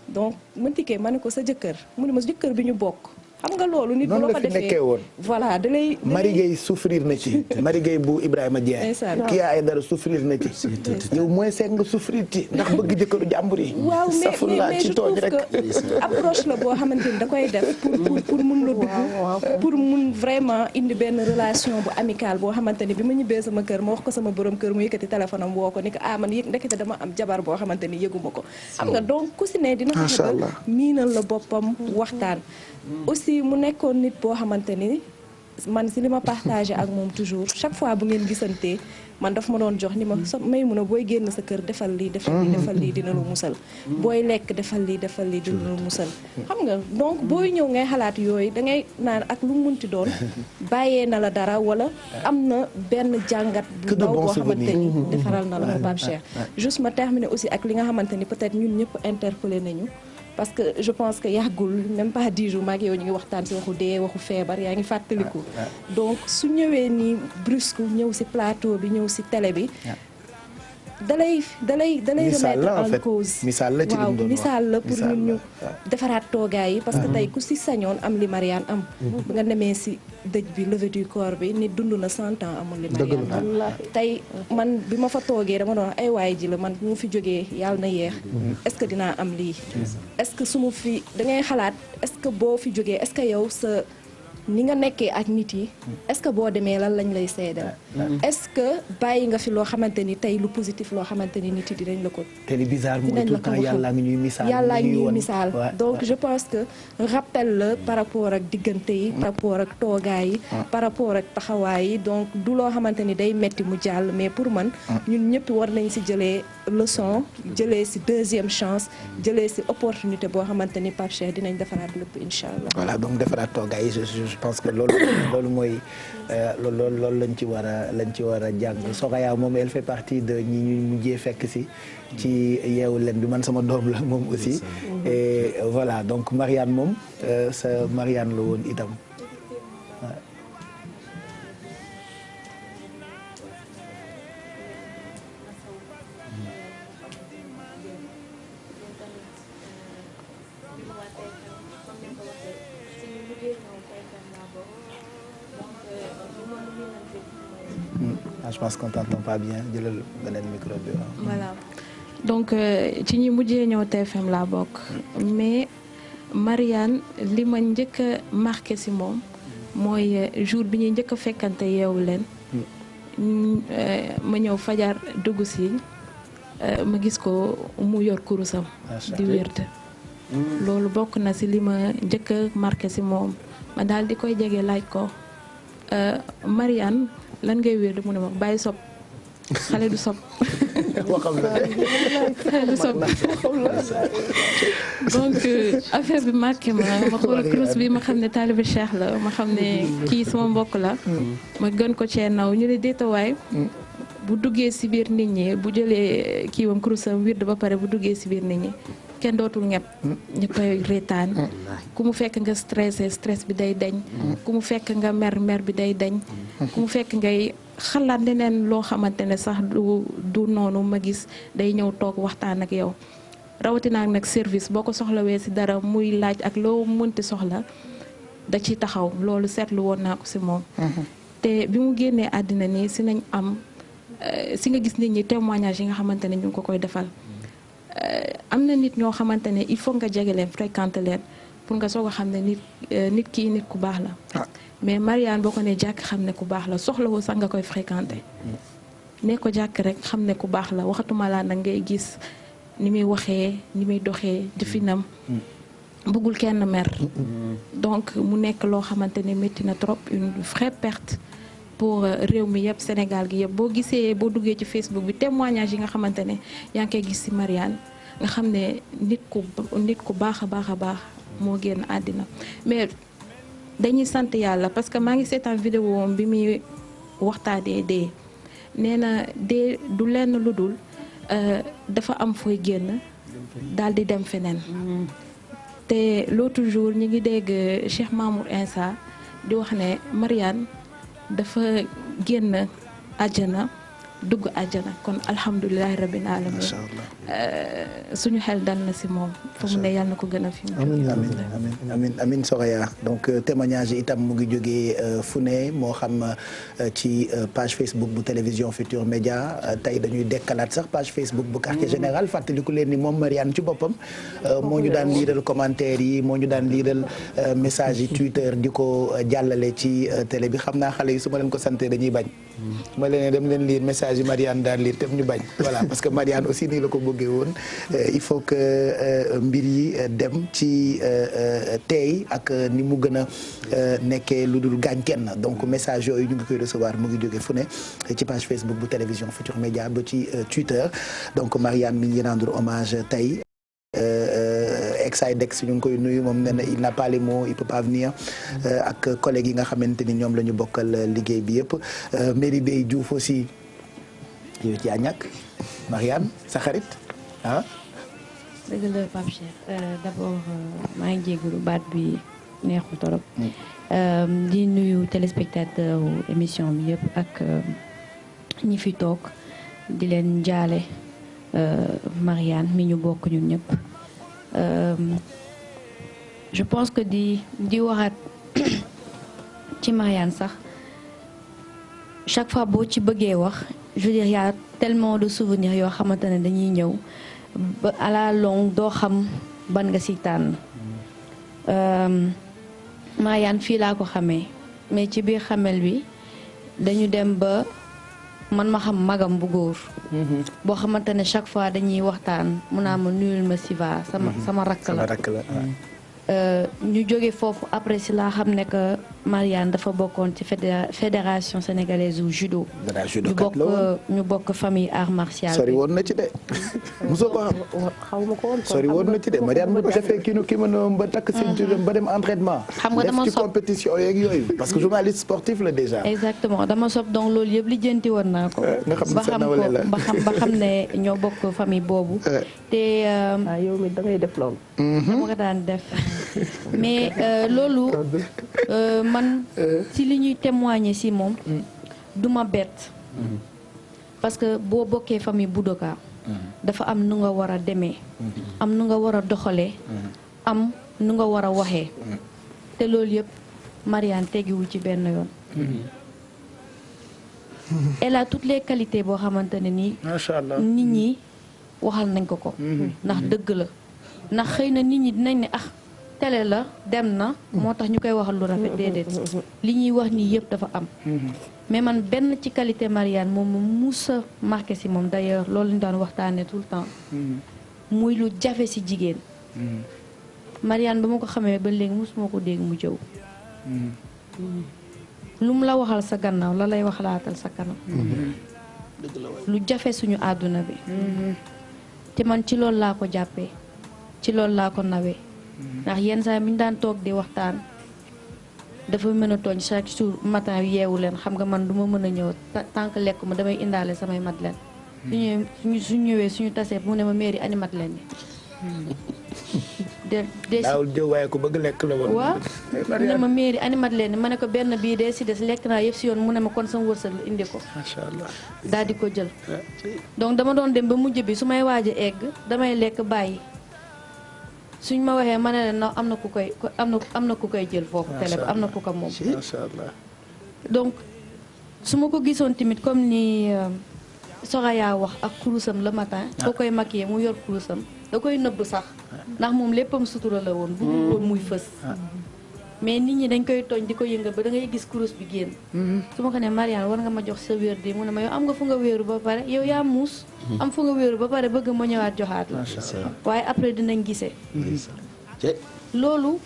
donc ma tikkee ma ne ko sa jëkkër mu ne ma jëkkër bi ñu bokk xam nga loolu nit bu la ko defee voilà da lay Marie Gueye souffrir na ci Marie Gueye bu Ibrahima Dieng kii ay dara souffrir na ci yow mooy seet nga souffrir ci ndax bëgg jëkkëru jàmbur yi waaw mais je trouve que approche la boo xamante ni da koy def pour mun la dugg pour mun vraiment indi benn relation bu amicale boo xamante ni bi ma ñibbee sama kër ma wax ko sama borom kër mu yëkkati téléphone am woo ko ni ko man yëg ndekete dama am jabar boo xamante ni yëguma ko xam nga donc ku si ne dina fexe ba miinal la boppam waxtaan aussi mu nekkoon nit boo xamante ni man si li ma partagé ak moom toujours chaque fois bu ngeen gisantee man daf ma doon jox ni ma may mun a booy génn sa kër defal lii dina lu musal booy lekk defal lii dina lu musal xam nga donc booy ñëw ngay xalaat yooyu da ngay naan ak lu munti doon bàyyee na la dara wala am na benn jàngat bu ndaw boo xamante ni defaral na la ko Pape Cheikh juste ma terminer aussi ak li nga xamante ni peut-être ñun ñëpp interpellé nañu parce que je pense que yàggul même pas 10 jours maag yow ñu ngi waxtaan ci waxu dee waxu feebar yaa ngi fàttaliku donc su ñëwee nii brusque ñëw ci plateau bi ñëw ci télé bi dalay remettre en cause misaal la ci waaw misaal la pour ñun ñu defaraat toogaay yi parce que tey ku ci sañoon am li Mariane am ba nga demee ci dëj bi levée du corps bi nit dund na 100 ans amul li Mariane am tey man bi ma fa toogee dama doon ay waay ji la man bu mu fi jógee yàlla na yeex est-ce que dinaa am lii est-ce que su ma fi da ngay xalaat est-ce que boo fi jógee est-ce que yow sa ni nga nekkee ak nit yi est-ce que boo demee lan lañ lay seedal est-ce que bàyyi nga fi loo xamante ni tey lu positif loo xamante ni nit yi dinañ la ko te li bizarre mooy tout le temps yàllaa ngi ñuy misaal donc je pense que rappel la par rapport ak diggante yi par rapport ak toogaay yi par rapport ak taxawaay yi donc du loo xamante ni day metti mu jàll mais pour man ñun ñëpp war nañ ci jëlee leçon jëlee ci deuxième chance jëlee ci opportunité boo xamante ni Pape Cheikh dinañ defaraat lépp incha allah. voilà donc defaraat toogaay yi je pense que loolu mooy loolu lañ ci war a jàng Soraya moom elle fait partie de ñi ñu mujjee fekk ci yeewu leen bi man sama doom la moom aussi et voilà donc Mariane moom sa Mariane la woon itam. Je pense qu'on t'entend pas bien jëlal beneen micro bi waaw. voilà donc ci ñi mujjee ñëw TFM laa bokk mais Mariane li ma njëkk a marqué ci moom mooy jour bi ñuy njëkk a fekkante yeewu leen ma ñëw fajar dugg ci ma gis ko mu yor kurusam di wérte loolu bokk na ci li ma njëkk a marqué ci moom ma daal di koy jege laaj ko Mariane lan ngay wér mu ne ma bàyyi sob xale du sob waxam donc affaire bi marqué ma xool kurus bi ma xam ne taalibe Cheikh la ma xam ne kii sama mbokk la ma gën ko cee naw ñu ne déetawaay bu duggee si biir nit ñi bu jëlee kiiwam kurusam wird ba pare bu duggee si biir nit ñi kenn dootul ñepp ñëppay reetaan ku mu fekk nga stressé stress bi day dañ ku mu fekk nga mer bi day dañ ku mu fekk ngay xalaat leneen loo xamante ne sax du noonu ma gis day ñëw toog waxtaan ak yow rawatina nag service boo ko soxlawee si dara muy laaj ak loo mënti soxla da ciy taxaw loolu seetlu woon naa ko si moom te bi mu génnee àddina nii si nañ am si nga gis nit ñi témoignage yi nga xamante ne ñu ngi ko koy defal am na nit ñoo xamante ne il faut nga jege leen fréquenter leen pour nga soog a xam ne nit kii nit ku baax la mais Mariane boo ko ne jàkk xam ne ku baax la soxlawoo sax nga koy fréquenter ne ko jàkk rek xam ne ku baax la waxatuma laa nag ngay gis ni muy waxee ni muy doxee jëfinam bëggul kenn mer donc mu nekk loo xamante ne métti na trop une vraie perte pour réew mi yëpp Sénégal gi yëpp boo gisee boo duggee ci Facebook bi témoignage yi nga xamante ne yaa ngi koy gis ci Mariane nga xam ne nit ku baax a baax moo génn àddina mais dañuy sant yàlla parce que maa ngi seetaan vidéo bi muy waxtaanee dee nee na dee du lenn lu dul dafa am fooy génn daal di dem feneen te l'autre jour ñi ngi dégg Cheikh Mamour Insa di wax ne Mariane dafa génn àjjana dugg àjjana kon alhamdulilahi rabbil alamin suñu xel dal na si moom fa mu ne yàlla na ko gën a fi amin Soraya donc témoignage yi itam mu ngi jógee fu ne moo xam ci page Facebook bu télévision Futur Média tey dañuy dekkalaat sax page Facebook bu quartier général fàttaliku leen ni moom Mariane ci boppam moo ñu daan liiral commentaire yi moo ñu daan liiral message yi Twitter di ko jàllale ci télé bi xam naa xale yi su ma leen ko sante dañuy bañ ma leen dem leen lire message yi Mariane daan lire tam ñu bañ voilà parce que Mariane aussi nii la ko bëggee woon il faut que mbir yi dem ci tey ak ni mu gën a nekkee lu dul gaañ kenn donc message yooyu ñu ngi koy recevoir mu ngi jóge fu ne ci page Facebook bu télévision Futur Média ba ci Twitter donc Mariane mi ngi rendre hommage tey Exidex ñu ngi koy nuyu moom nee na il n'a pas les mots il peut pas venir ak collègues yi nga xamante ni ñoom la ñu bokkal liggéey bi yëpp Merry Bey Diouf aussi yow ci ñàkk Mariane sa xarit ah. dëgg la Pape Cheikh d'abord maa ngi jégalu baat bi neexul torop di nuyu téléspectateur émission bi yëpp ak ñi fi toog di leen jaale Mariane mi ñu bokk ñun ñëpp je pense que di waxaat ci Mariane sax chaque fois boo ci bëggee wax je veux dire y a tellement de souvenirs yoo xamante ne dañuy ñëw ba à la longue doo xam ban nga si tànn Mariane fii laa ko xamee mais ci biir xamel bi dañu dem ba man ma xam magam bu góor boo xamante ne chaque fois dañuy waxtaan mun naa ma nuyul ma Siva sama rakk la ñu jóge foofu après si laa xam ne que Mariane dafa bokkoon ci fédération sénégalaise du judo ñu bokk famille art martial sori woon na ci de mosoo ko xam xaw ma ko woon sori woon na ci de Mariane bu ko defee kii mën ba takk ceinture ba dem entraînement xam nga dama def ci compétition yeeg yooyu parce que journaliste sportif la déjà exactement dama sob donc loolu yëpp lijjanti woon naa ko ba xam ne ñoo bokk famille boobu te yow mi da ngay def loolu dama ko daan def mais loolu man ci li ñuy témoigner ci moom duma bett parce que boo bokkee famille Boudoka dafa am nu nga war a demee am nu nga war a doxalee am nu nga war a waxee te loolu yëpp Mariane tegiwul ci benn yoon elle a toutes les qualités boo xamante ne nii macha allah nit ñi waxal nañ ko ndax dëgg la ndax xëy na nit ñi dinañ ne télé la dem na moo tax ñu koy waxal lu rafet déedéet li ñuy wax nii yëpp dafa am mais man benn ci qualité Mariane moom mu musa marqué ci moom d'ailleurs loolu ñu daan waxtaanee tout le temps muy lu jafe ci jigéen Mariane ba ma ko xamee ba léegi musuma ko dégg mu jëw lu mu la waxal sa gannaaw la lay waxalaatal sa kanam lu jafe suñu àdduna bi te man ci loolu laa ko jàppee ci loolu laa ko nawee ndax yenn saa bi ñu daan toog di waxtaan dafa mën a tooñ chaque jour matin yeewu leen xam nga man du ma mën a ñëw tant que lekk ma damay indaale samay madeleine su ñëwee suñu tasee mu ne ma mairie ani madeleine yi daawul jëw waaye ko bëgg lekk la woon. waaw mu ne ma mairie ani madeleine ma ne ko benn bii dee si des lekk naa yëpp si yoon mu ne ma kon sama wërsëg la indi ko macha allah daal di ko jël donc dama doon dem ba mujj bi su may waaj a egg damay lekk bàyyi suñ ma waxee ma ne leen non am na ku koy jël foofu télé am na ku ko moom macha allah donc su ma ko gisoon tamit comme ni Soraya wax ak kurusam le matin boo koy maquillé mu yor kurusam da koy nëbb sax ndax moom léppam sutura la woon bu woon muy fës mais nit ñi dañ koy tooñ di ko yëngal ba da ngay gis kurus bi génn su ma ko ne Mariane war nga ma jox sa wéer di mu ne ma yow am nga fu nga wéeru ba pare yow yaa muus am fu nga wéeru ba pare bëgg ma ñëwaat joxaat la waaye après dinañ gisee loolu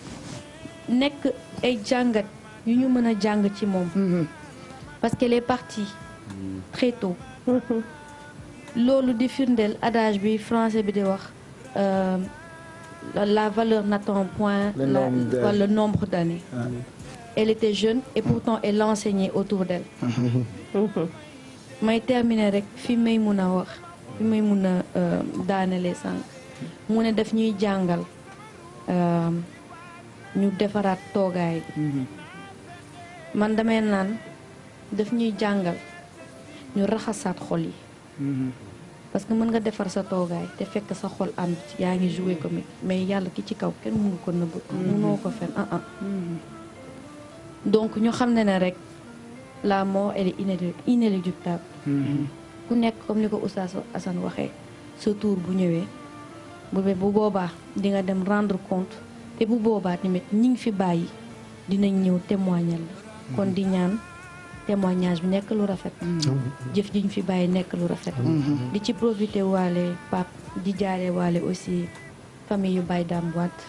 nekk ay jàngat yu ñu mën a jàng ci moom parce qu'elle est partie très tôt loolu di firndeel adage bi français bi di wax la valeur n'attend point le nombre d'années. Elle était jeune et pourtant elle enseignait autour d'elle. may terminer rek fi may mun a wax fi may mun a daanale sànq mu ne daf ñuy jàngal ñu defaraat toogaay man damay naan daf ñuy jàngal ñu raxasaat xol yi parce que mën nga defar sa toogaay te fekk sa xol am yaa ngi joué comique mais yàlla ki ci kaw kenn mënu ko nëbb mënoo ko fen donc ñu xam ne rek la mort elle est inéluctable ku nekk comme ni ko Oustaz Assane waxee sa tour bu ñëwee bu boobaa di nga dem rendre compte te bu boobaa tamit ñi ngi fi bàyyi dinañ ñëw témoignal la kon di ñaan témoignage bi nekk lu rafet jëf ji ñu fi bàyyi nekk lu rafet di ci profité waale Pape di jaare waale aussi famille yu Baye Dame Wade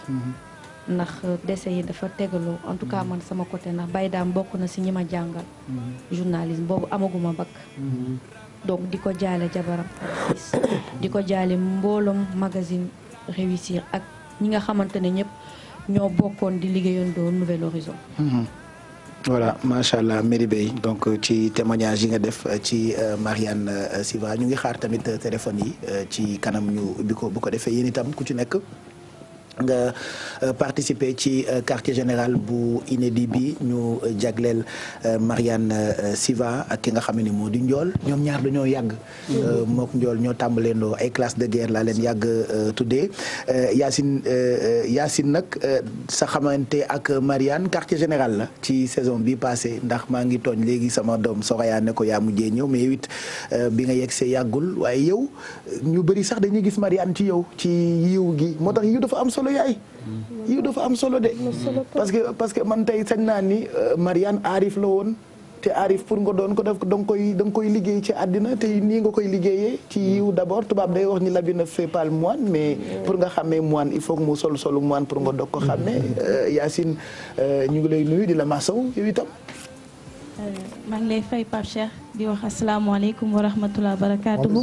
ndax décès yi dafa tegaloo en tout cas man sama côté ndax Baye Dame bokk na si ñi ma jàngal journalisme boobu amaguma bakk donc di ko jaale jabaram di ko jaale mbooloom magazine Réussir ak ñi nga xamante ne ñëpp ñoo bokkoon di liggéeyandoo Nouvel Horizon voilà macha allah Merry Beye donc ci témoignage yi nga def ci Mariane Siva ñu ngi xaar tamit téléphone yi ci kanam ñu ubbi ko bu ko defee yéen itam ku ci nekk nga participer ci quartier général bu inédit bi ñu jagleel Mariane Siva ak ki nga xam ne moo di Njool ñoom ñaar dañoo yàgg mook Njool ñoo tàmbaleendoo ay classe de guerre laa leen yàgg tuddee Yacine nag sa xamante ak Mariane quartier général la ci saison bi passé ndax maa ngi tooñ léegi sama doom Soraya ne ko yaa mujjee ñëw mais it bi nga yegg see yàggul waaye yow ñu bëri sax dañuy gis Mariane ci yow ci yiw gi moo tax yiw dafa am solo yaay yiw dafa am solo de parce que man tey sañ naa ni Mariane aarif la woon te aarif pour nga doon ko def da nga koy liggéey ci àddina te nii nga koy liggéeyee ci yiw d'abord tubaab day wax ni l'habit ne fait pas le moine mais pour nga xàmmee moine il faut que mu solu moine pour nga doog ko xàmmee Yacine ñu ngi lay nuyu di la masaw yow itam maa ngi lay fay Pape Cheikh di wax asalaamaaleykum wa rahmatulah barakaatuhu.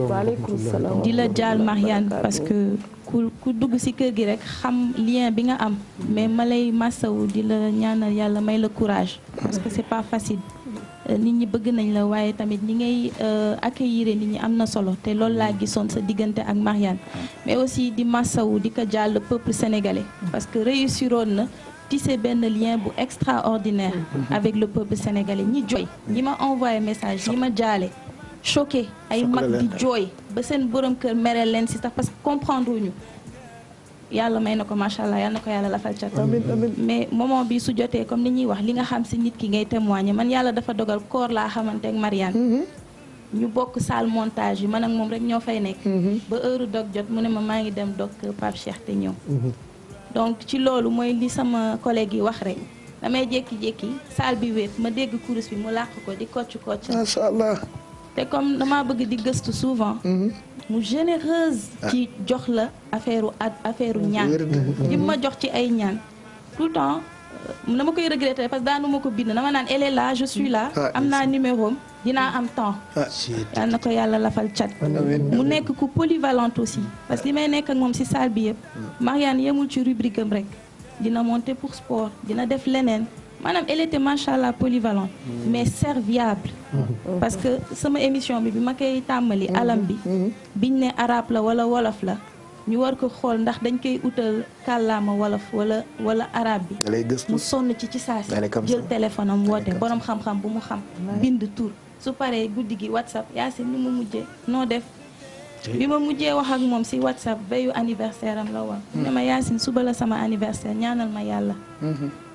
waaleykum salaam di la jaal Mariane parce que ku dugg ci kër gi rek xam lien bi nga am. mais ma lay masawu di la ñaanal yàlla may la courage. parce que c'est pas facile. nit ñi bëgg nañ la waaye tamit ni ngay accueillir nit ñi am na solo te loolu laa gisoon sa diggante ak Mariane. mais aussi di masawu di ko jaal le peuple sénégalais. parce que réussiroon na. tisser benn lien bu extraordinaire avec le peuple sénégalais ñi jooy ñi ma envoyé message ñi ma jaale choqué ay mag di jooy ba seen borom kër mere leen si tax parce que comprendre wuñu yàlla may na ko macha allah yàlla na ko yàlla lafal cat mais moment bi su jotee comme ni ñuy wax li nga xam si nit ki ngay témoigner man yàlla dafa dogal koor laa xamante ak Mariane ñu bokk salle montage yi man ak moom rek ñoo fay nekk ba heure dog jot mu ne ma maa ngi dem dog Pape Cheikh te ñëw donc ci loolu mooy li sama collègue yi wax rek damay jékki-jékki salle bi wéet ma dégg kurus bi mu làq ko di kocc macha allah te comme damaa bëgg di gëstu souvent mu généreuse ci jox la affaire ñaan li ma jox ci ay ñaan tout le temps dama koy regretter parce que daanu ma ko bind dama naan elle est là je suis là am naa numéro am dinaa am temps yal na ko yàlla lafal cat mu nekk ku polyvalente aussi parce que li may nekk ak moom ci salle bi yëpp Marianne yemul ci rubrique am rek dina monter pour sport dina def leneen maanaam elle était machallah polyvalente mais serviable parce que sama émission bi ma koy tàmmali alam bi biñ ne arabe la wala wolof la ñu war ko xool ndax dañ koy utal kàllaama wolof wala arabe bi mu sonn ci saa si jël téléphone am woote borom xam-xam bu mu xam bind tur su paree guddi gi WhatsApp Yacine ni mu mujjee noo def bi ma mujjee wax ak moom si WhatsApp veillu anniversaire am la woon ne ma Yacine suba la sama anniversaire ñaanal ma yàlla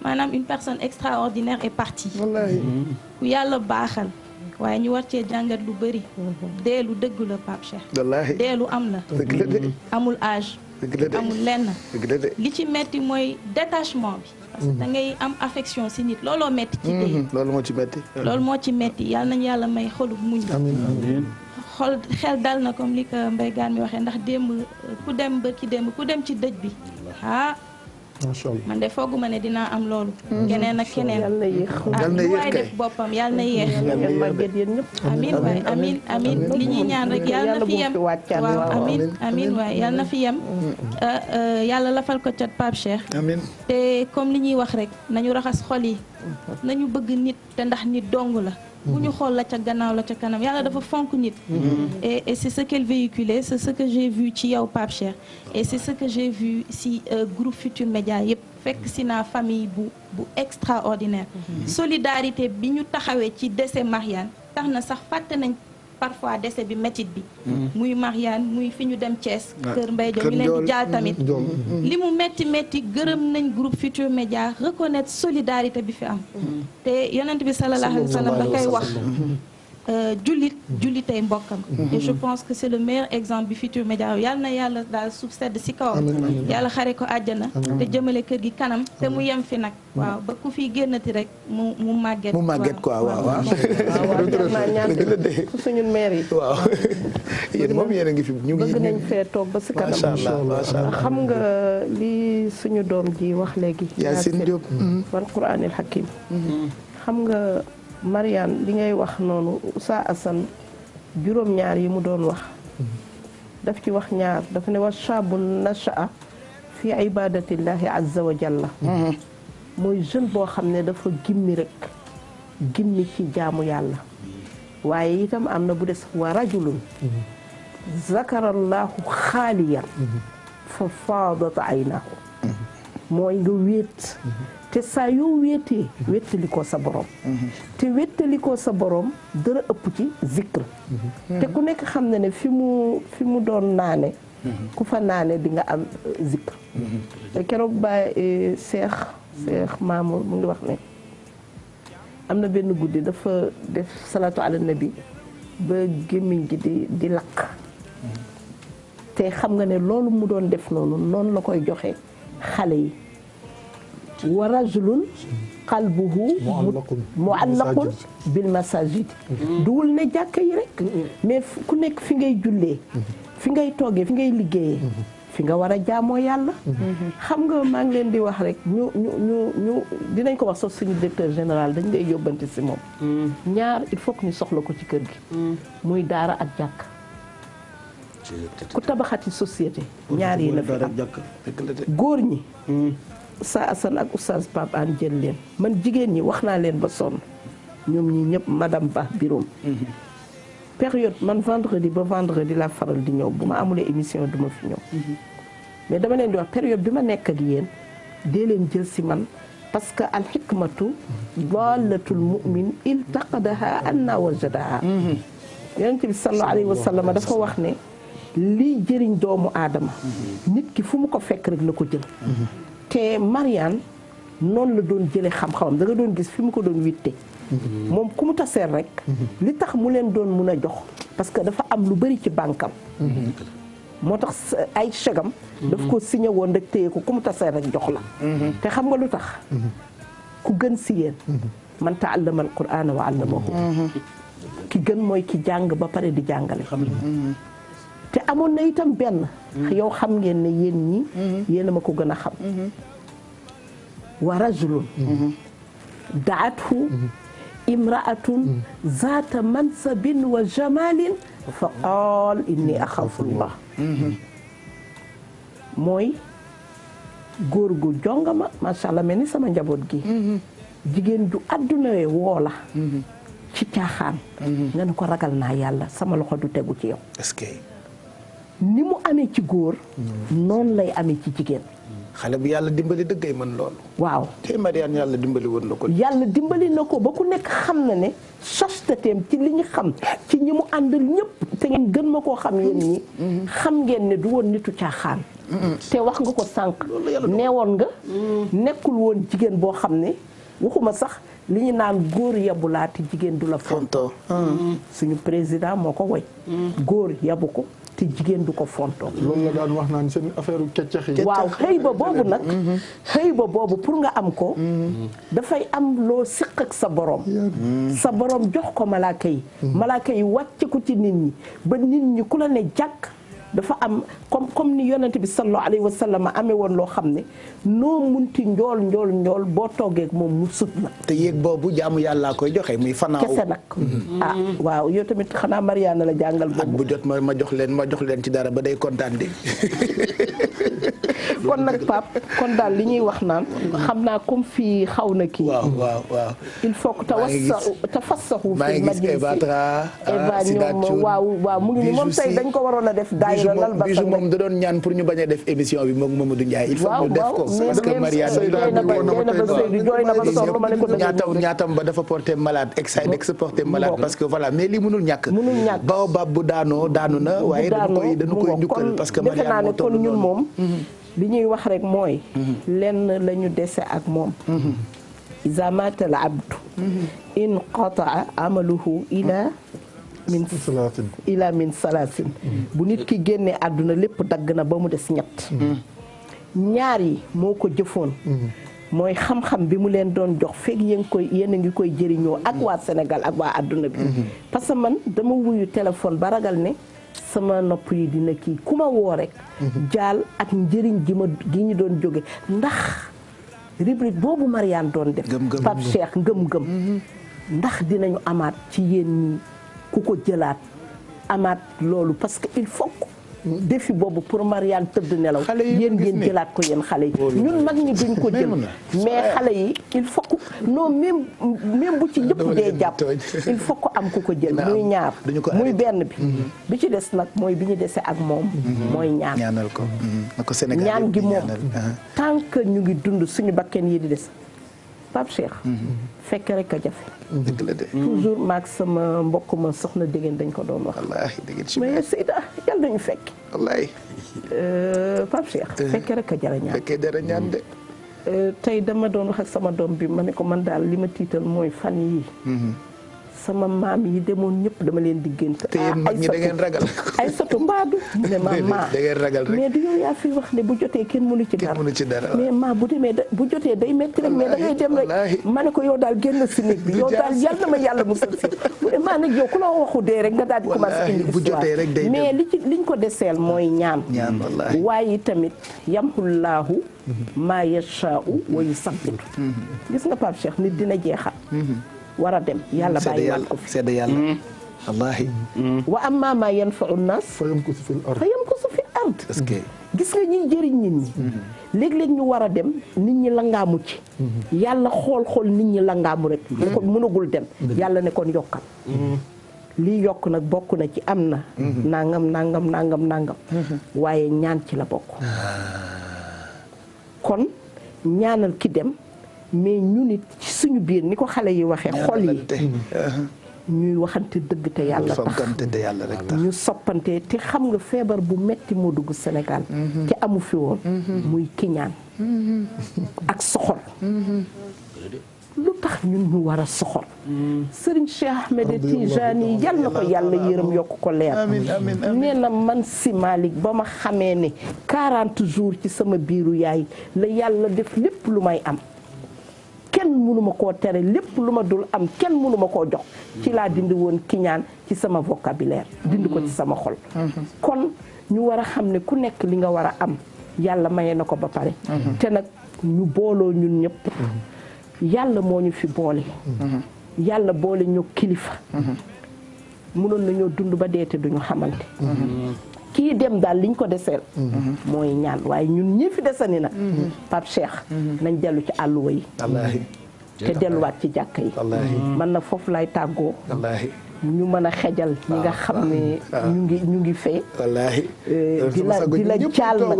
maanaam une personne extraordinaire est partie ku yàlla baaxal waaye ñu war cee jàngat lu bëri deelu dëgg la Pape Cheikh deelu am la amul âge amul lenn li ci metti mooy détachement bi parce que da ngay am affection si nit looloo metti ci dee loolu moo ci metti yàlla nañu yàlla may xolub muñ xol xel dal na comme li ko Mbaye Gane mi waxee ndax démb ku dem ci dëj bi man de fooguma ne dinaa am loolu keneen ak keneen yàlla na yéex lu waay def boppam yàlla na yéex amin waay amin li ñuy ñaan rek yàlla na fi yem waaw amin waay yàlla na fi yem yàlla lafal ko cat Pape Cheikh te comme li ñuy wax rek nañu raxas xol yi nañu bëgg nit te ndax nit dong la bu ñu xool la ca gannaaw la ca kanam yàlla dafa fonk nit et c'est ce qu'elle véhiculait c'est ce que j'ai vu ci yow Pape Cheikh et c'est ce que j'ai vu si groupe Futurs Médias yëpp fekk si naa famille bu extraordinaire solidarité bi ñu taxawee ci décès Marianne tax na sax fàtte nañ parfois décès bi métit bi muy Marianne muy fi ñu dem Thiès kër Mbaye Diop ñu leen di jaal tamit li mu métti gërëm nañ groupe Futurs Médias reconnaître solidarité bi fi am te yonent bi sallallahu alayhi wa sallam da koy wax jullitay mbokkam et je pense que c'est le meilleur exemple bi Futurs Médias yàlla na yàlla daal suuf sedd si kawam yàlla xare ko àjjana te jëmale kër gi kanam te mu yem fi nag waaw ba ku fi génnati rek mu màgget quoi waaw suñu maire yi waaw yéen moom yéen a ngi fi ñu ngi bëgg nañ fee toog ba si kanam xam nga li suñu doom ji wax léegi Yacine Diop wal Qur'anil Hakim xam nga Marianne li ngay wax noonu Oustaz Assane juróom-ñaar yi mu doon wax daf ci wax ñaar dafa ne wa shabun nasha'a fi ibadatillahi azza wa jalla mooy jeune boo xam ne dafa gimmi ci jaamu yàlla waaye itam am na bu des wa rajulun zakarallahu xaaliyan fa faadat aynahu mooy nga wéet te saa yoo wéetee wéttali ko sa borom te wéttali ko sa borom dara ëpp ci zikr te ku nekk xam na ne fi mu doon naane ku fa naane di nga am zikr te keroog ba Cheikh Mamour mu ngi wax ne am na benn guddi dafa def salatu ala nabi ba gémmiñ gi di lakk te xam nga ne loolu mu doon def noonu la koy joxe xale yi wa rajulun qalbuhu mu'allaqun bil masajid duwul ne jàkka yi rek mais ku nekk fi ngay jullee fi ngay toogee fi ngay liggéeyee fi nga war a jaamoo yàlla xam nga maa ngi leen di wax rek ñu dinañ ko wax sax suñu directeur général dañ lay yóbbante si moom ñaar il faut que ñu soxla ko ci kër gi muy daara ak jàkk ku tabaxati société ñaar yi la fi am góor ñi Oustaz Assane ak Oustaz Pape Hann jël leen man jigéen ñi wax naa leen ba sonn ñoom ñi ñëpp madame Ba Birom période man vendredi ba vendredi la faral di ñëw bu ma amulee émission du ma fi ñëw mais dama leen di wax période bi ma nekk ak yéen dee leen jël si man parce que al hikmatu dallatul mu'min iltaqadaha anna wajadaha yonent bi sallallahu alayhi wa sallam dafa wax ne lii jëriñ doomu aadama nit ki fu mu ko fekk rek la ko jël te Marianne noonu la doon jëlee xam-xamam da nga doon gis fi mu ko doon witte moom ku mu taseer rek li tax mu leen doon mun a jox parce que dafa am lu bari ci bànkam moo tax ay chegam daf ko signé woon rek téye ko ku mu taseer rek jox la te xam nga lu tax ku gën si yéen man ta'allama al-Qur'ana wa 'allamahu ki gën mooy ki jàng ba pare di jàngale te amoon na itam benn yow xam ngeen ne yéen ñi yéen a ma ko gën a xam wa rajulun daathu imraatun zaata mansabin wa jamalin fa qaal inni axafullah mooy góor gu jongama macha allah mel ni sama njaboot gi jigéen ju àdduna woo la ci caaxaan nga ne ko ragal naa yàlla sama loxo du tegu ci yow. est-ce que ni mu amee ci góor noonu lay amee ci jigéen. xale bu yàlla dimbali dëggay mën loolu. waaw te Mariane yàlla dimbali woon na ko. yàlla dimbali na ko ba ku nekk xam na ne chasteteem ci li ñu xam ci ñi mu àndal ñëpp te ngeen gën ma koo xam yéen ñi xam ngeen ne du woon nitu caaxaan. te wax nga ko sànq neewoon nga nekkul woon jigéen boo xam ne waxuma sax li ñu naan góor yabu laati jigéen du la fonto suñu président moo ko woy góor yabu ko te jigéen du ko fonto loolu la daan wax naan seen affaire keccax yi. waaw xëy ba boobu nag xëy ba boobu pour nga am ko dafay am loo siq ak sa borom sa borom jox ko malaaka yi wàcce ko ci nit ñi ba nit ñi ku la ne jàkk dafa am comme ni yonent bi sallallahu alayhi wa sallam amee woon loo xam ne noo munti njool boo toogee moom mu sut la. te yéeg boobu jaamu yàllaa koy joxe muy fanaaw kese nag. waaw yow tamit xanaa Mariana la jàngal boobu. at bu jot ma jox leen ci dara ba day kontaan de. kon nag Pape kon daal li ñuy wax naan xam naa comme fii xaw na kii. waaw. il faut que tafassahu maa ngi gis Eva Tra ñoom waaw mu ngi ni moom tey dañ ko waroon a def. Bijou moom da doon ñaan pour ñu bañ a def émission bi moom Mamadou Ndiaye. il faut ñu def ko parce que Mariane ñaatam ba dafa porté malade ex porté malade parce que voilà mais lii mënul ñàkk. baobab bu daanu na waaye dañu koy njukkal parce que Mariane moo toll kon ñun moom li ñuy wax rek mooy lenn la ñu dese ak moom iza mata al abdu in qataa amaluhu ila min salaasin bu nit ki génnee àdduna lépp dagg na ba mu des ñett ñaar yi moo ko jëfoon mooy xam-xam bi mu leen doon jox fekk yéen a ngi koy jëriñoo ak waa Sénégal ak waa àdduna bi parce que man dama wuyu téléphone ba ragal ne sama nopp yi dina kii ku ma woo rek jaal ak njëriñ gi ñu doon jóge ndax rubrique boobu Mariane doon def Pape Cheikh ngëm-ngëm ndax dinañu amaat ci yéen ñi ku ko jëlaat amaat loolu parce que il faut défi boobu pour Mariane tëdd nelaw yéen ngeen jëlaat ko yéen xale yi ñun mag ñi duñ ko jël mais xale yi il faut que non même bu ci ñëpp dee jàpp il faut que am ku ko jël muy ñaar muy benn bi ci des nag mooy bi ñu desee ak moom mooy ñaanal ko ñaan gi moom tant que ñu ngi dund suñu bakken yi di des Pape Cheikh fekk rek a jafe dëgg la de toujours maag sama mbokk ma soxna Dégeen dañ ko doon wax mais Seyda yàlla nañu fekk wallaahi Pape Cheikh fekk rek a jara ñaan fekkee dara ñaan de tey dama doon wax ak sama doom bi ma ne ko man daal li ma tiital mooy fan yii sama maam yi demoon ñëpp dama leen di gént. te yéen mag ñi da ngeen ragal. ay sotu mbaadu. mu ne ma da ngeen ragal rek mais du yow yaa fi wax ne bu jotee kenn mënu ci dara. kenn mënu ci dara mais ma bu demee bu jotee day metti rek mais da ngay dem rek. ma ne ko yow daal génn si néeg bi yow daal yal na ma yàlla musal si. mu ne maa nag yow ku la waxu dee rek nga daal di commencé indi bu jotee rek day dem mais liñ ko deseel mooy ñaan. ñaan wallaahi waaye tamit yamhullaahu maa yashaa'u wa yusabbitu. gis nga Pape Cheikh nit dina jeexal. war a dem yàlla bàyyiwaat ko fi sedd yàlla wallaahi wa amma ma yanfa'u nnaas fa yamkusu fil ard est-ce que gis nga ñiy jëriñ nit ñi léeg-léeg ñu war a dem nit ñi langaamu ci yàlla xool nit ñi langaamu rek ne ko mënagul dem yàlla ne kon yokkal lii yokk nag bokk na ci am na nangam waaye ñaan ci la bokk kon ñaanal ki dem mais ñu nit ci suñu biir ni ko xale yi waxee xol yi ñuy waxante dëgg te yàlla tax ñu soppante te xam nga feebar bu metti moo dugg Sénégal te amu fi woon muy kiñaan ak soxor lu tax ñun ñu war a soxor Serigne Cheikh Ahmed Tijani yal na ko yàlla yërëm yokk ko leer nee na man si Malick ba ma xamee ne 40 jours ci sama biiru yaay la yàlla def lépp lu may am kenn mënu ma koo tere lépp lu ma dul am kenn mënu ma koo jox ci laa dindi woon kiñaan ci sama vocabulaire dindi ko ci sama xol kon ñu war a xam ne ku nekk li nga war a am yàlla maye na ko ba pare te nag ñu booloo ñun ñëpp yàlla moo ñu fi boole yàlla boole ñu kilifa mënoon nañoo dund ba deete duñu xamante kii dem daal liñ ko deseel mooy ñaan waaye ñun ñi fi desani nag Pape Cheikh nañ dellu ci àlluwa yi te delluwaat ci jàkka yi man nag foofu lay tàggoo ñu mën a xejal ñi nga xam ne ñu ngi fee di la jaal nag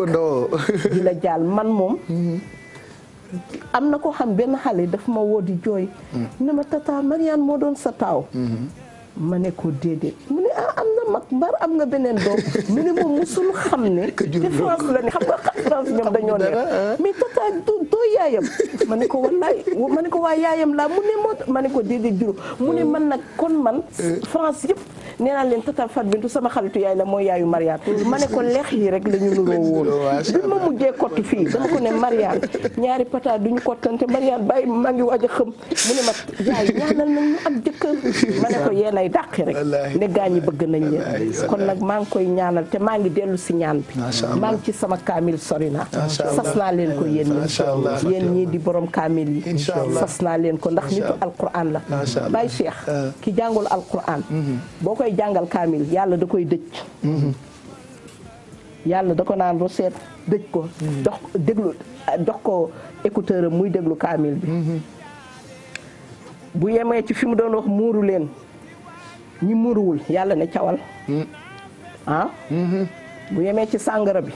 di la jaal man moom am na ko xam benn xale daf ma woo di jooy ne ma tata Mariane moo doon sa taaw ma ne ko déedéet mu ne am na mag mbar am nga beneen doom mu ne moom musul xam ne te France la ne xam nga France ñoom dañoo neex mais tata doo yaayam ma ne ko wallaay ma ne ko waa yaayam laa mu ne moo ma ne ko déedéet juróom mu ne man nag kon man France yëpp nee naa leen tata Fat Bintou sama xaritu yaay la mooy yaayu Mariane ma ne ko leex yi rek la ñu nuroo woon bi ma mujjee kott fii dama ko ne Mariane ñaari pata duñu kottante Mariane bàyyi maa ngi waaj a xam mu ne ma yaay ñaanal nañ ñu am jëkkër ma ne ko yeenay dàqi rek ne gaa ñi bëgg nañ leen kon nag maa ngi koy ñaanal te maa ngi dellu si ñaan bi maa ngi ci sama kaamil sori na sas naa leen ko yéen ñii di borom kaamil yi sas naa leen ko ndax nitu alquran la Baye Cheikh ki jàngul alquran boo koy jàngal kaamil yàlla da koy dëj yàlla da ko naan roseet dëj ko jox ko écouteur am muy déglu kaamil bi bu yemee ci fi mu doon wax muuru leen ñi muuruwul yàlla ne cawal bu yemee ci sàngara bi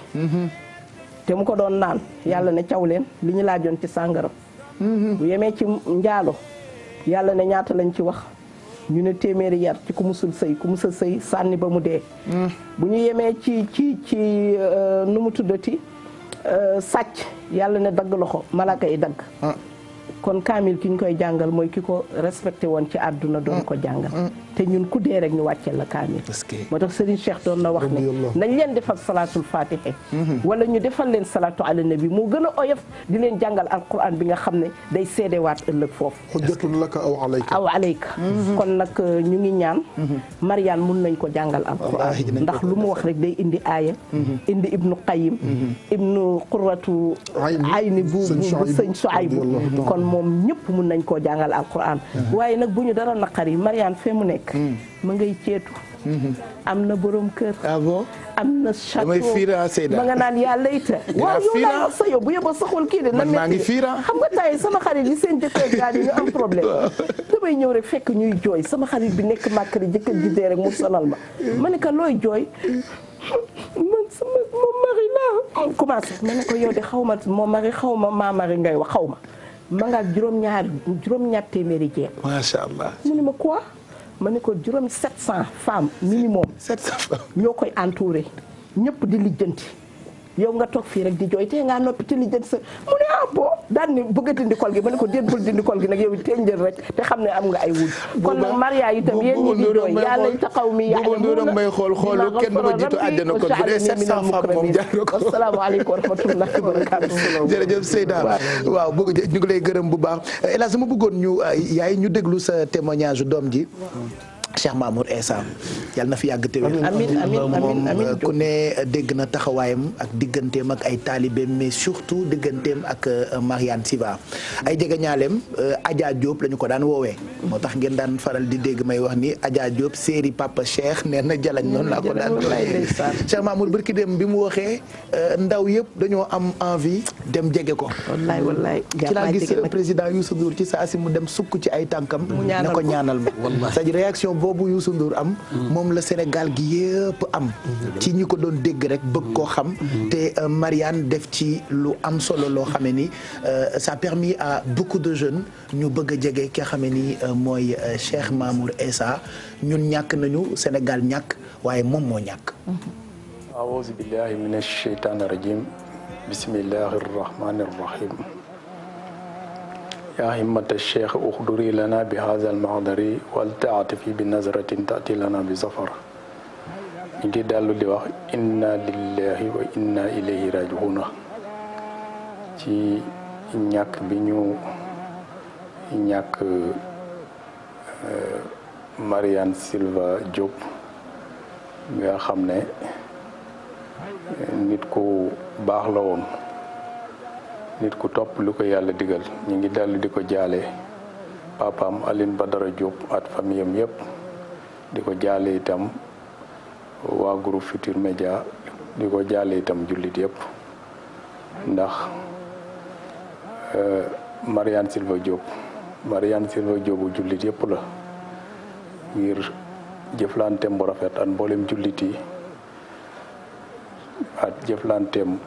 te mu ko doon naan yàlla ne caw leen li ñu laajoon ci sàngara bu yemee ci njaalo yàlla ne ñaata lañ ci wax ñu ne téeméeri yar ci ku musul sëy ku musul sëy sànni ba mu dee bu ñu yemee ci nu mu tuddati sàcc yàlla ne dagg loxo malaaka yi dagg kon kaamil ki ñu koy jàngal mooy ki ko respecté woon ci àdduna doon ko jàngal te ñun ku dee rek ñu wàcceel la kaamil moo tax Serigne Cheikh doon na wax ne nañ leen defal salaatul fatiha wala ñu defal leen salaatu ala nabi moo gën a oyof di leen jàngal alquran bi nga xam ne day seedewaat ëllëg foofu xujjatun laka aw alayka kon nag ñu ngi ñaan Mariane mun nañ ko jàngal alquran ndax lu mu wax rek day indi aaya indi ibnu Qayyim ibnu qurratu ayni bu sëñ Suaybu kon moom ñëpp mun nañ koo jàngal alquran waaye nag bu ñu dara naqari Mariane fee mu nekk ma ngay ceetu am na borom kër am na château ma nga naan yaa layta waaw yow laa wax sa yow bu yóbba saxul kii de na metti xam nga tay sama xarit yi seen jëkkër gaa yi ñu am problème damay ñëw rek fekk ñuy jooy sama xarit bi nekk màkkari jëkkër ji dee rek mu sonal ma ne ko looy jooy man sama moom mari laa commencé ma ne ko yow de xaw ma moom mari xaw ma maa mari ngay wax xaw ma nga juróom-ñaar téeméeri jeeg macha allah mu ne ma quoi ma ne ko 700 femmes minimum 700 femmes ñoo koy entouré ñëpp di lijjanti yow nga toog fii rek di jooy te ngaa noppi te lijjanti sa mu ne bon daan ni bëgg a dindi kol gi ma ne ko déet bul dindi kol gi nag yow it njël rek te xam ne am nga ay wul kon nag Maria itam yéen ñi di jooy yàlla taxaw mi yaa ngi may xool kenn du ma jiitu àjjana ko bu dee 700 femmes moom jar na ko asalaamaaleykum wa rahmatullahi wa barakatuh jërëjëf Seyda waaw bëgg ñu ngi lay gërëm bu baax El Hadj ma bëggoon ñu déglu sa témoignage doom ji Cheikh Mamour Essa yàlla na fi yàgg te wér. amiin ku ne dégg na taxawaayam ak digganteem ak ay taalibeem mais surtout digganteem ak Mariane Siva ay jegeñaaleem Adja Diop la ñu ko daan woowee. moo tax ngeen daan faral di dégg may wax ni Adja Diop séeri Papa Cheikh nee na jalañ noonu laa ko daan woowee. Cheikh Mamour barki dem bi mu waxee ndaw yëpp dañoo am envie dem jege ko. wallaay ci laa gis président Youssou Ndour ci saa si mu dem sukk ci ay tànkam. ne ko ñaanal ma c'est-à-dire réaction boobu Youssou Ndour am moom la Sénégal gi yëpp am ci ñi ko doon dégg rek bëgg koo xam te Mariane def ci lu am solo loo xamee ni ça a permis à beaucoup de jeunes ñu bëgg a jege ki nga xamee ni mooy Cheikh Mamour Essa ñun ñàkk nañu Sénégal ñàkk waaye moom moo ñàkk aouzu billahi minash shaytaani rajim bismillahi rahmani rahim yaa himmata cheikh uxduri lana bi haza almahdari wal taatifi bi nazratin taati lana bi safar ñu ngi dellu di wax inna lillahi wa inna ilayhi rajiuna ci ñàkk bi ñu ñàkk Mariane Silva Diop nga xam ne nit ku baax la woon nit ku topp lu ko yàlla digal. ñu ngi dellu di ko jaale papaam Alioune Badara Diop at famille am yëpp di ko jaale itam waa groupe Futur Média di ko jaale itam jullit yëpp ndax Mariane Silva Diop bu jullit yëpp la ngir jëflanteem bu rafet ak mboolem jullit yi ak jëflanteem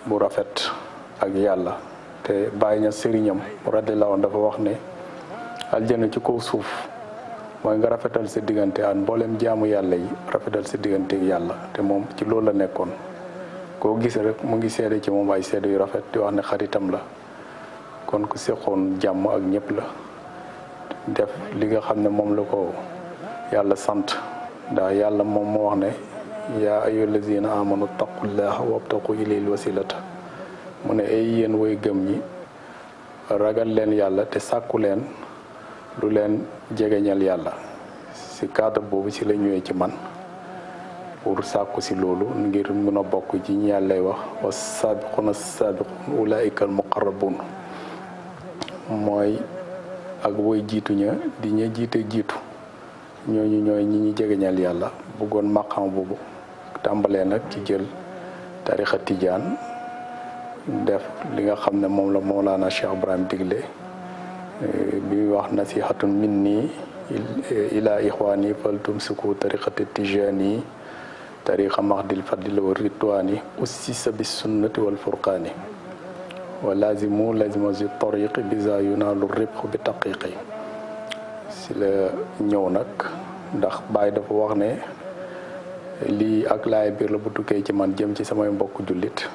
bu rafet ak yàlla te bàyyi na sëriñam radiyallahu anhu dafa wax ne aljana ci kaw suuf mooy nga rafetal sa diggante ak mboolem jaamu yàlla yi rafetal sa diggante ak yàlla te moom ci loolu la nekkoon koo gis rek mu ngi seede ci moom ay seede yu rafet di wax ne xaritam la kon ku seqoon jàmm ak ñëpp la def li nga xam ne moom la ko yàlla sant ndax yàlla moom moo wax ne yaa ayyuhal lazina amanu taqullaha wabtaqu ilayhil wasilata mu ne ay yéen way gëm ñi ragal leen yàlla te sàkku leen lu leen jegeñal yàlla si cadre boobu si la ñëwee ci man pour sàkku si loolu ngir mën a bokk ci ñi yàllay wax wa saabiquna saabiqun ulaika al muqarrabun mooy ak woy jiitu ña di ña jiite jiitu ñooñu ñooy ñi ñi jegeñal yàlla bëggoon maqam boobu tàmbalee nag ci jël tarixa tijaan def li nga xam ne moom la Mawlana Cheikh Ibrahim digle bi wax nasihatun minni ila ixwaani fal tumsiku tariqati tijani tariqa mahdil fadli wa ridwani ussisa bis sunnati wal furqani wa lazimu zi tariqi bisa yunalu ribx bi taqiqi si la ñëw nag ndax Baay dafa wax ne lii ak laay biir la bu tukkee ci man jëm ci samay mbokk jullit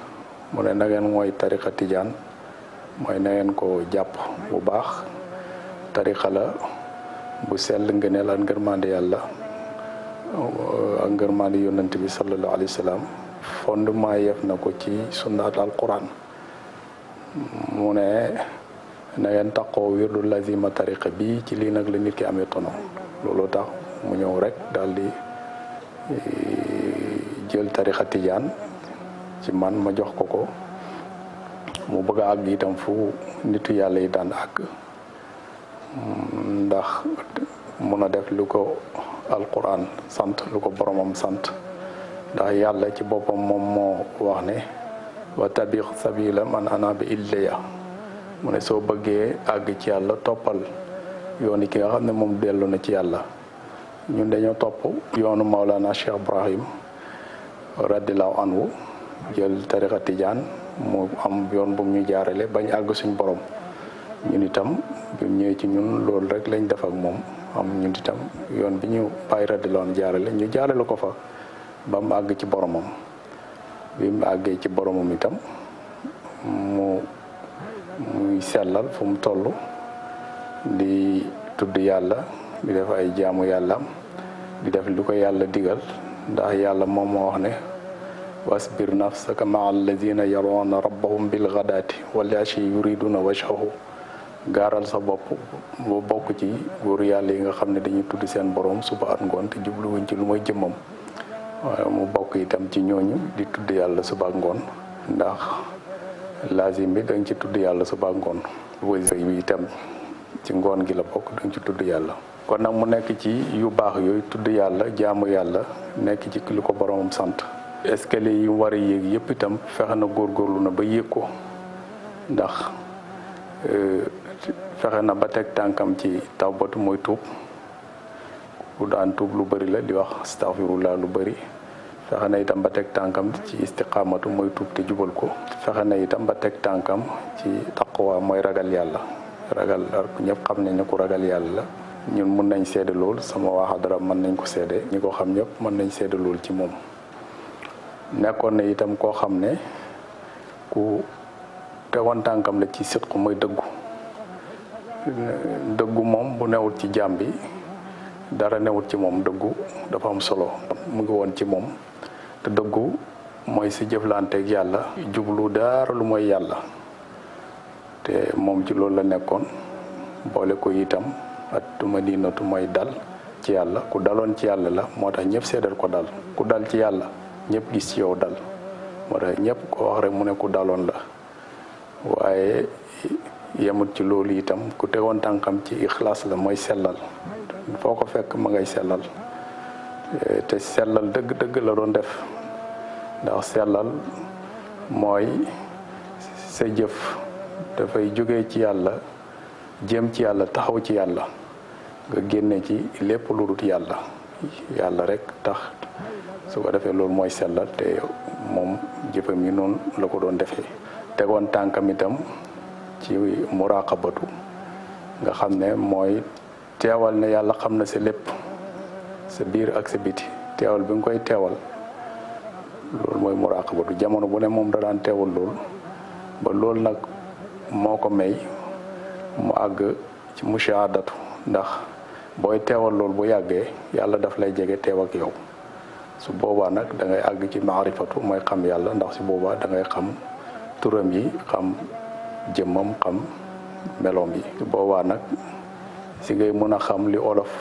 mu ne na ngeen mooy tariqa tijaan mooy na ngeen ko jàpp bu baax tariqa la bu sell ngëneel ak ngërmande yàlla ak ngërmande yonent bi sallallahu alayhi wa sallam fondement yef na ko ci sunnaat alquran mu ne na ngeen taqoo wirdu lazima tariqa bi ci lii nag la nit ki amee tono loolu tax mu ñëw rek daal di jël tariqa tijaan ci man ma jox ko mu bëgg a àgg itam fu nitu yàlla yi daan àgg ndax mun a def lu ko alquran sant lu ko boromam sant ndax yàlla ci boppam moom moo wax ne wa tabi sabila man anaba ilayya mu ne soo bëggee àgg ci yàlla toppal yooni ki nga xam ne moom dellu na ci yàlla ñun dañoo topp yoonu Maulana Cheikh Ibrahim radiyallahu anhu jël tariqa tijaan mu am yoon bu ñu jaarale bañ àgg suñ borom ñun itam bi mu ñëwee ci ñun loolu rek lañ def ak moom am ñun itam yoon bi ñu Baay radiyallahu jaarale ñu jaarale ko fa ba mu àgg ci boromam bi mu àggee ci boromam itam muy sellal fu mu toll di tudd yàlla di def ay jaamu yàllaam di def lu ko yàlla digal ndax yàlla moom moo wax ne wasbir nafsaka maa alladina yaroona rabbahum bilgadaati wal ashi yuriduna wajhahu gaaral sa bopp boo bokk ci góor yàlla yi nga xam ne dañuy tudd seen borom suba at ngoon te jubluwuñ ci lu may jëmmam waaye mu bokk itam ci ñooñu di tudd yàlla suba ak ngoon ndax lazim bi dañ ci tudd yàlla suba ak ngoon wasifa yi itam ci ngoon gi la bokk dañ ci tudd yàlla kon nag mu nekk ci yu baax yooyu tudd yàlla jaamu yàlla nekk ci lu ko boromam sant escalier yi war a yéeg yëpp itam fexe na góorgóorlu na ba yéeg ko ndax fexe na ba teg tànkam ci tawbatu mooy tuub ku daan tuub lu bëri la di wax astaghfirullah lu bëri fexe na itam ba teg tànkam ci istiqaamatu mooy tuub te jubal ko fexe na itam ba teg tànkam ci taqwa mooy ragal yàlla ragal ñëpp xam nañ ne ku ragal yàlla la ñun mën nañ seede lool sama waa xadara mën nañ ko seede ñi ko xam ñëpp mën nañ seede lool ci moom nekkoon na itam koo xam ne ku tegoon tànkam la ci sidqu mooy dëggu moom bu newut ci jaam bi dara newut ci moom dëggu dafa am solo mu ngi woon ci moom te dëggu mooy si jëflanteeg yàlla jublu dara lu mooy yàlla te moom ci loolu la nekkoon boole ko itam at tumadinatu mooy dal ci yàlla ku daloon ci yàlla la moo tax ñëpp seedal ko dal ku dal ci yàlla ñëpp gis ci yow dal moo tax ñëpp ko wax rek mu ne ku daloon la waaye yemut ci loolu itam ku tegoon tànkam ci ixlaas la mooy sellal foo ko fekk ma ngay sellal te sellal dëgg-dëgg la doon def ndax sellal mooy sa jëf dafay jóge ci yàlla jëm ci yàlla taxaw ci yàlla nga génne ci lépp lu dul yàlla rek tax su ko defee loolu mooy sellal te moom jëfam yi noonu la ko doon defee tegoon tànkam itam ci muraqabatu nga xam ne mooy teewal ne yàlla xam na sa lépp sa biir ak sa biti teewal bi nga koy teewal loolu mooy muraqabatu jamono bu ne moom da daan teewal loolu ba loolu nag moo ko may mu àgg ci mushahadatu ndax booy teewal loolu bu yàggee yàlla daf lay jege teew ak yow su boobaa nag da ngay àgg ci maarifatu mooy xam yàlla ndax su boobaa da ngay xam turam yi xam jëmmam xam meloom yi su boobaa nag si ngay mën a xam li olof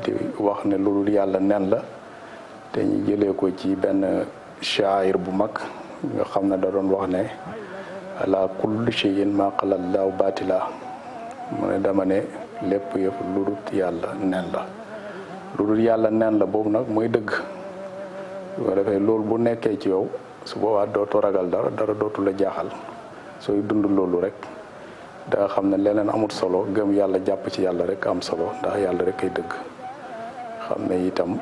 di wax ne lu dul yàlla nen la te ñu jëlee ko ci benn shaayir bu mag nga xam ne da doon wax ne ala kulli shay'in ma qala Allahu batila mu ne dama ne lépp yëpp lu dul yàlla nen la lu dul yàlla nen la boobu nag mooy dëgg su ko defee loolu bu nekkee ci yow su boobaa dootu ragal dara dootu la jaaxal sooy dund loolu rek da nga xam ne leneen amul solo gëm yàlla jàpp ci yàlla rek am solo ndax yàlla rek ay dëgg xam ne itam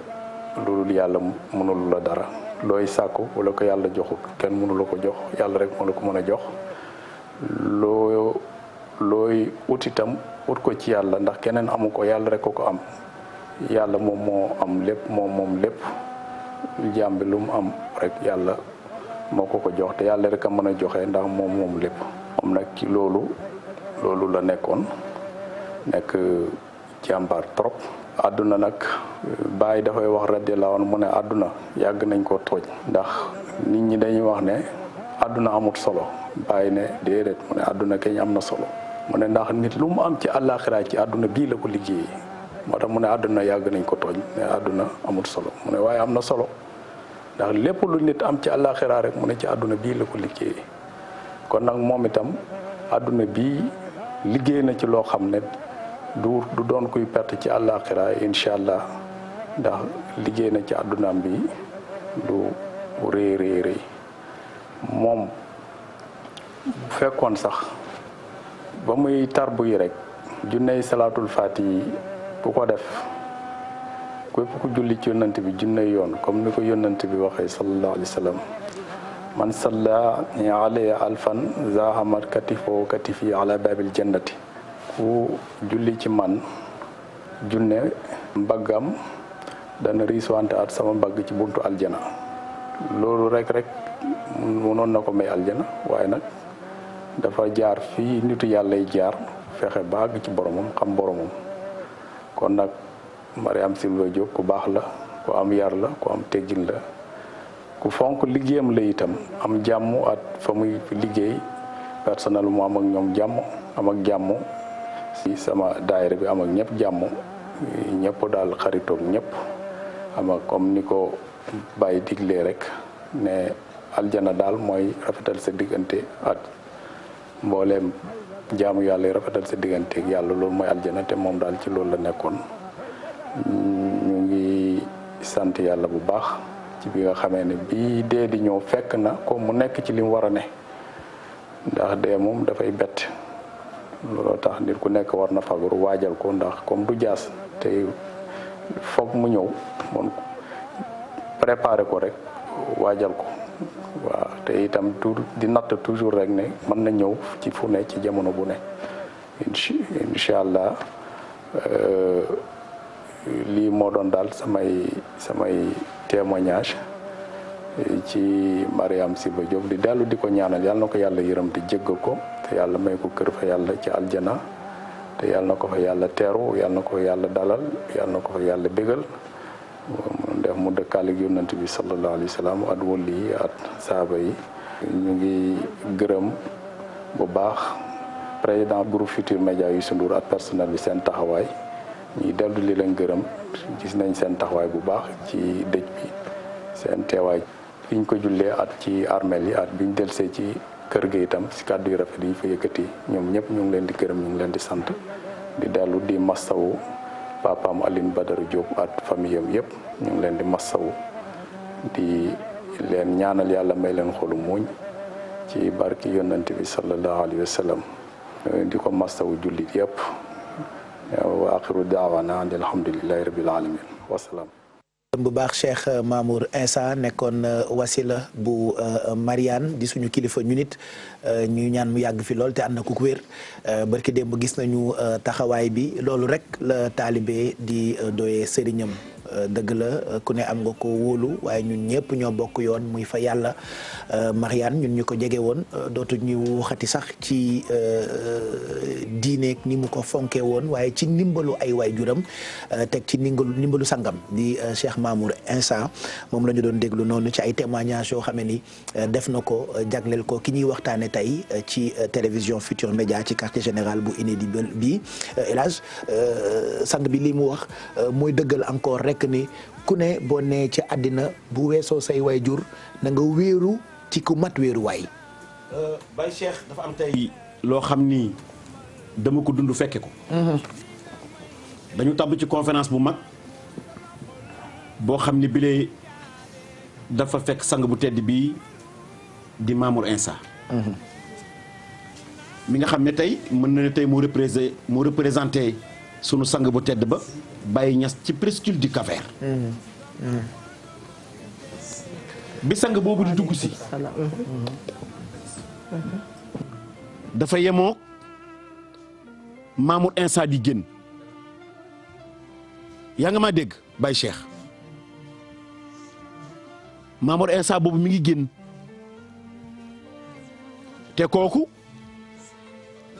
lu dul yàlla mënul la dara looy sàkku wala ko yàlla joxul kenn mënu la ko jox yàlla rek moo la ko mën a jox looy ut itam ut ko ci yàlla ndax keneen amu ko yàlla rek ko am yàlla moom moo am lépp moom lépp jaam bi lu mu am rek yàlla moo ko jox te yàlla rek a mën a joxe ndax moom lépp moom nag ci loolu la nekkoon nekk jàmbaar trop. àdduna nag Baay dafay wax radiyallahu anhu mu ne àdduna yàgg nañ ko tooñ ndax nit ñi dañuy wax ne àdduna amut solo Baay ne déedéet mu ne àdduna keñ am na solo mu ne ndax nit lu mu am ci àllaaxira ci àdduna bii la ko liggéeyee moo tax mu ne àdduna yàgg nañ ko tooñ ne àdduna amut solo mu ne waaye am na solo ndax lépp lu nit am ci àllaaxira rek mu ne ci àdduna bii la ko liggéeyee kon nag moom itam àdduna bii liggéey na ci loo xam ne du doon kuy perte ci àllaaxira incha allah ndax liggéey na ci àddunaam bi lu rëy moom bu fekkoon sax ba muy tarbu yi rek junney salaatul faati yi bu ko def képp ku julli ci yónnant bi junney yoon comme ni ko yónnant bi waxee sallallahu alayhi wa sallam man salla alayya alfan zahamat katifo katifi ala babil jannati ku julli ci man junne mbaggam dana riiswante at sama mbagg ci buntu aljana loolu rek mënoon na ko may aljana waaye nag dafa jaar fii nitu yàlla yi jaar fexe baag ci boromam xam boromam kon nag Mariam Silva Diop ku baax la ku am yar la ku am teggin la ku fonk liggéeyam la itam am jàmm at fa muy liggéey personnel mu am ak ñoom jàmm am ak jàmm si sama daayira bi am ak ñëpp jàmm ñëpp daal xaritoog ñëpp ama comme ni ko bàyyi diglee rek ne aljana daal mooy rafetal sa diggante ak mbooleem jaamu yàlla yi rafetal sa diggante ak yàlla loolu mooy aljana te moom daal ci loolu la nekkoon ñu ngi sant yàlla bu baax ci bi nga xamee ne bii dee di ñëw fekk na ko mu nekk ci li mu war a ne ndax dee moom dafay bett looloo tax nit ku nekk war na fagaru waajal ko ndax comme du jaas te foog mu ñëw moom préparer ko rek waajal ko waaw te itam di natt toujours rek ne mën na ñëw ci fu ne ci jamono bu ne incha allah lii moo doon daal samay témoignage ci Mariam Silva Diop di dellu di ko ñaanal yàlla na ko yàlla yërëm te jéggal ko te yàlla may ko kër fa yàlla ci aljana te yàlla na ko fa yàlla teeru yàlla na ko yàlla dalal yàlla na ko fa yàlla bégal mu def mu dëkkaaleeg yonent bi sallallahu alayhi wa sallam at wëlli yi at saaba yi ñu ngi gërëm bu baax président groupe Futurs Médias Youssou Ndour ak personnel bi seen taxawaay ñuy dellu li leen gërëm gis nañ seen taxawaay bu baax ci dëj bi seen teewaay fi ñu ko jullee at ci armeel yi at biñ delsee ci kër gi itam si kàddu yu rafet yi fa yëkkati ñoom ñëpp ñu ngi leen di gërëm ñu ngi leen di sant di dellu di massawu papaam Aline Badara Diop ak famille am yëpp ñu ngi leen di massawu di leen ñaanal yàlla may leen xolu muuñ ci barki yonent bi sallallahu alayhi wa sallam di ko massawu jullit yëpp wa axiru daawana an alhamdulillahi rabbil alamin wasalaam bu baax Cheikh Mamour Insa nekkoon wasila bu Mariane di suñu kilifa ñu nit ñu ñaan mu yàgg fi lool te ànd na ku wér barki démb gis nañu taxawaay bi loolu rek la taalibe di doyee sëriñam dëgg la ku ne am nga ko wóolu waaye ñun ñëpp ñoo bokk yoon muy fa yàlla Mariane ñun ñu ko jege woon dootu ñu waxati sax ci diineek ni mu ko fonkee woon waaye ci ndimbalu ay waajuram teg ci ndimbalu sangam di Cheikh Mamour Insa moom la ñu doon déglu noonu ci ay témoignages yoo xam ne ni def na ko jagleel ko ki ñuy waxtaane tey ci télévision Futur Média ci quartier général bu inédit bi El Hadj sang bi li mu wax mooy dëggal encore rek ni ku ne boo nee ci àddina bu weesoo say waajur na nga wéeru ci ku mat wéeru waay. Baye Cheikh dafa am tey loo xam ni dama ko dund fekke ko. dañu tàbb ci conférence bu mag boo xam ni bile dafa fekk sang bu tedd bi di Mamour Insa. mi nga xam ne tey mën na ne tey moo représenté sunu sang bu tedd ba Baye Niass ci presqu'île du Cap-Vert. bi sang boobu di dugg si. dafa yemoo Mamour Insa di génn yaa nga maa dégg Baye Cheikh Mamour Insa boobu mi ngi génn te kooku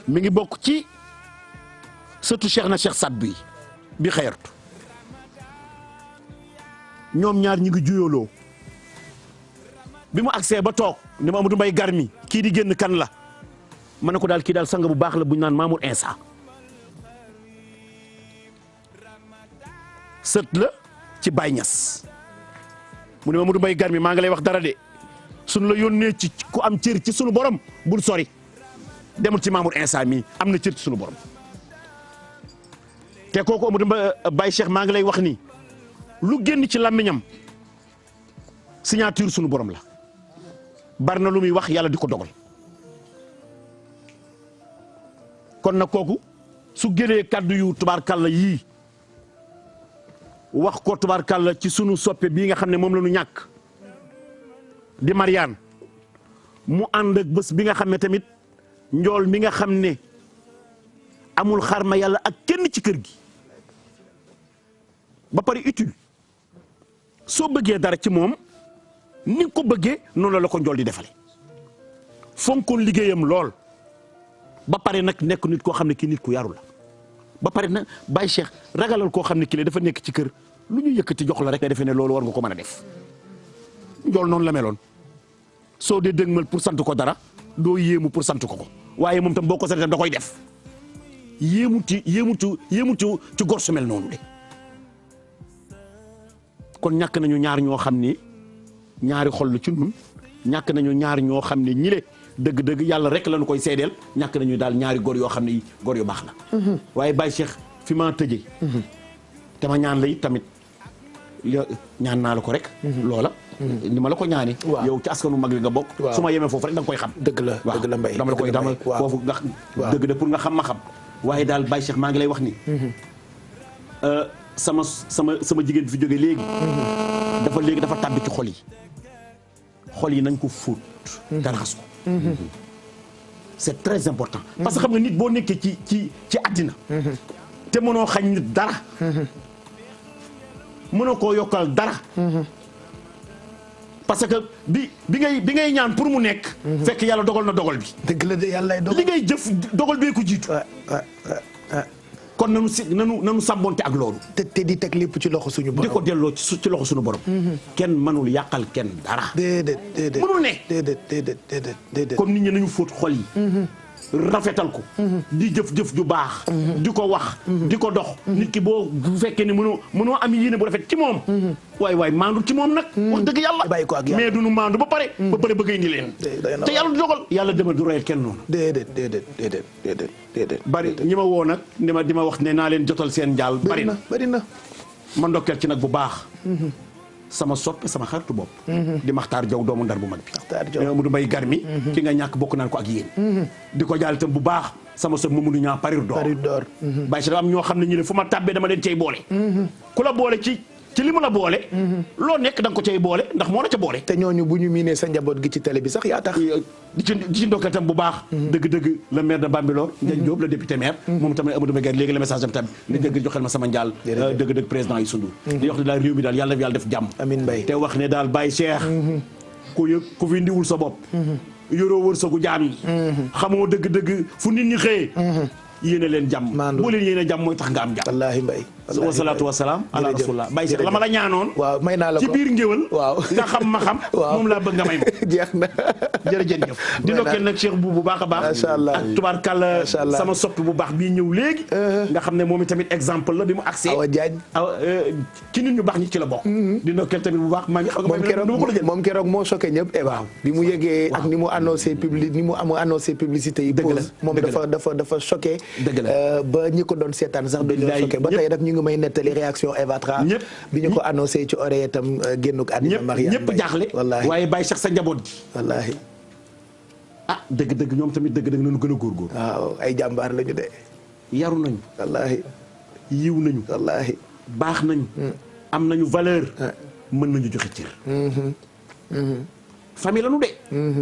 mi ngi bokk ci sëtu Cheikh na Cheikh Saad bi xayartu ñoom ñaar ñi ngi juyooloo bi mu agsee ba toog ne ma Amadou Mbaye Garmi kii di génn kan la ma ne ko daal kii daal sang bu baax la bu ñu naan Mamour Insa sët la ci Baye Niass mu ne ma Amadou Mbaye Garmi maa ngi lay wax dara de suñu la yónnee ci ku am cër ci sunu borom bul sori demul ci Mamour Insa mii am na cër ci sunu borom te kooku Amadou Baye Cheikh maa ngi lay wax ni lu génn ci làmmiñam signature sunu borom la bari na lu muy wax yàlla di ko dogal kon nag kooku su génnee kàddu yu tubaarkàlla yii wax ko tubaarkàlla ci sunu soppe bii nga xam ne moom la ñu ñàkk di Mariane mu ànd ak bés bi nga xam ne tamit njool mi nga xam ne amul xarma yàlla ak kenn ci kër gi ba pare utile soo bëggee dara ci moom ni nga ko bëggee noonu la ko njool di defale fonkoon liggéeyam lool ba pare nag nekk nit koo xam ne kii nit ku yaru la ba pare nag Baye Cheikh ragalal koo xam ne kii dafa nekk ci kër lu ñu yëkkati jox la rek nga defee ne loolu war nga ko mën a def njool noonu la meloon soo dee dëgmal pour sant ko dara doo yéemu pour sant ko waaye moom tam boo ko sant da koy def yéemu ci gor su mel noonu de kon ñàkk nañu ñaar ñoo xam ni ñaari xol la ci nun ñàkk nañu ñaar ñoo xam ne ñile dëgg-dëgg yàlla rek lañu koy seedeel ñàkk nañu daal ñaari góor yoo xam ne góor yu baax la waaye Baye Cheikh fi ma tëjee te ma ñaan lay tamit ñaan naa la ko rek loola ni ma la ko ñaani yow ci askanu mag li nga bokk su ma yemee foofu rek da nga koy xam dëgg la Mbaye dama la koy dama foofu nga dëgg de pour nga xam ma xam waaye daal Baye Cheikh maa ngi lay wax ni sama jigéen bi fi jógee léegi dafa tàbbi ci xol yi nañ ko fóot te raxas ko c'est très important parce que xam nga nit boo nekkee ci àddina te mënoo xañ nit dara mënoo koo yokkal dara parce que bi ngay ñaan pour mu nekk fekk yàlla dogal na dogal bi dëgg la de yàlla dogal li ngay jëf dogal bee ko jiitu kon nanu sàmmonte ak loolu te di teg lépp ci loxo suñu borom di ko delloo ci loxo suñu borom kenn mënul yàqal kenn dara déedéet mënul ne déedéet comme nit ñi nañu fóot xol yi rafetal ko. di jëf-jëf ju baax. di ko wax. di ko dox. nit ki boo bu fekkee ne mënoo am yéene bu rafet ci moom. waay maandu ci moom nag. wax dëgg yàlla bàyyi ko ak yàlla mais du nu maandu ba pare. ba pare bëgg indi leen. te yàlla du dogal yàlla demal du royal kenn noonu. déedéet. bari ñi ma woo nag di ma wax ne naa leen jotal seen njaal. bari na ma ndokkeel ci nag bu baax. sama soppe sama xaritu bopp. di Maxtaar Jaw doomu Ndar bu mag bi. Amadou Mbaye Garmi. ki nga ñàkk bokk naan ko ak yéen. di ko jaal itam bu baax sama sopp Mamadou Ñaa Parir D'or. bàyyi si dafa am ñoo xam ne ñu ne fu ma tàbbee dama leen cay boole. ku la boole ci li mu la boole. loo nekk da nga ko cay boole ndax moo la ca boole. te ñooñu bu ñu miinee sa njaboot gi ci télé bi sax yaa tax. di ci ndokkeel tam bu baax. dëgg-dëgg le maire de Bambilor. Ndiagne Diop le député maire. moom tamit Amadou Mbaye léegi le message am tamit. di dëgg joxel ma sama njaal. dëgg-dëgg président yi sundu di wax ne daal réew mi daal yàlla na fi yàlla def jàmm. amiin Mbaye te wax ne daal Baye Cheikh. ku fi ndiwul sa bopp. yoroo wërsëgu jaam yi. xamoo dëgg-dëgg fu nit ñi xëyee. yéene leen jàmm. boo leen yéene jàmm mooy tax nga am jàmm. wallaahi Mbaye. wasalaatu wasalaam ala rasulillah Baye Cheikh la ma la ñaanoon. waaw may naa la ko ci biir ngéwal. waaw nga xam ma xam. moom laa bëgg nga may ma. jeex na. jërëjëf di ndokkeel nag Cheikh bu baax a baax. macha allah ak tubaarkàlla sama soppi bu baax bii ñëw léegi. nga xam ne moom tamit exemple la bi mu accès. Awa Diagne ci nit ñu baax ñi ci la bokk. di ndokkeel tamit bu baax maa ngi xam nga moom keroog moo choqué ñëpp Eva. bi mu yëgee ak ni mu annoncé publicité yi. dëgg la moom dafa choqué. dëgg la ba ñi ko doon seetaan sax dañoo choqué ba tey rek ñu ngi may nettali réaction Eva Tra bi ñu ko annoncé ci oreille itam génnuk àddina Mariane ñëpp jaaxle waaye Baye Cheikh sa njaboot gi wallaahi dëgg ñoom tamit dëgg nañu gën a góorgóor waaw ay jàmbaar lañu de yaru nañu wallaahi yiw nañu wallaahi baax nañu am nañu valeur mën nañu joxe cër famille la nu de.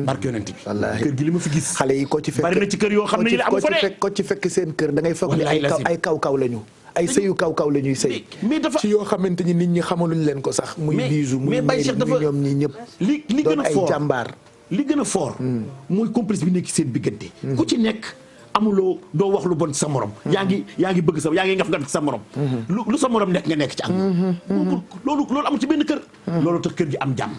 barke yonent bi. wallaahi kër gi li ma fi gis. xale yi ko ci fekk bari na ci kër yoo xam ne ñu amu fa de. ko ci fekk seen kër da ngay foog ne ay kaw lañu. ay sëyu kaw la ñuy sëy. mais dafa ci yoo xamante ni nit ñi xamaluñ leen ko sax. muy biisu muy ñoom ñi ñëpp. li gën a fort doon ay jàmbaar. li gën a fort. mooy complice bi nekk ci seen diggante. ku ci nekk. amuloo doo wax lu bon ci sa morom. yaa ngi bëgg yaa ngi ngaf ci sa morom. lu sa morom nekk nga nekk ci ak loolu amul ci benn kër. loolu tax kër gi am jàmm.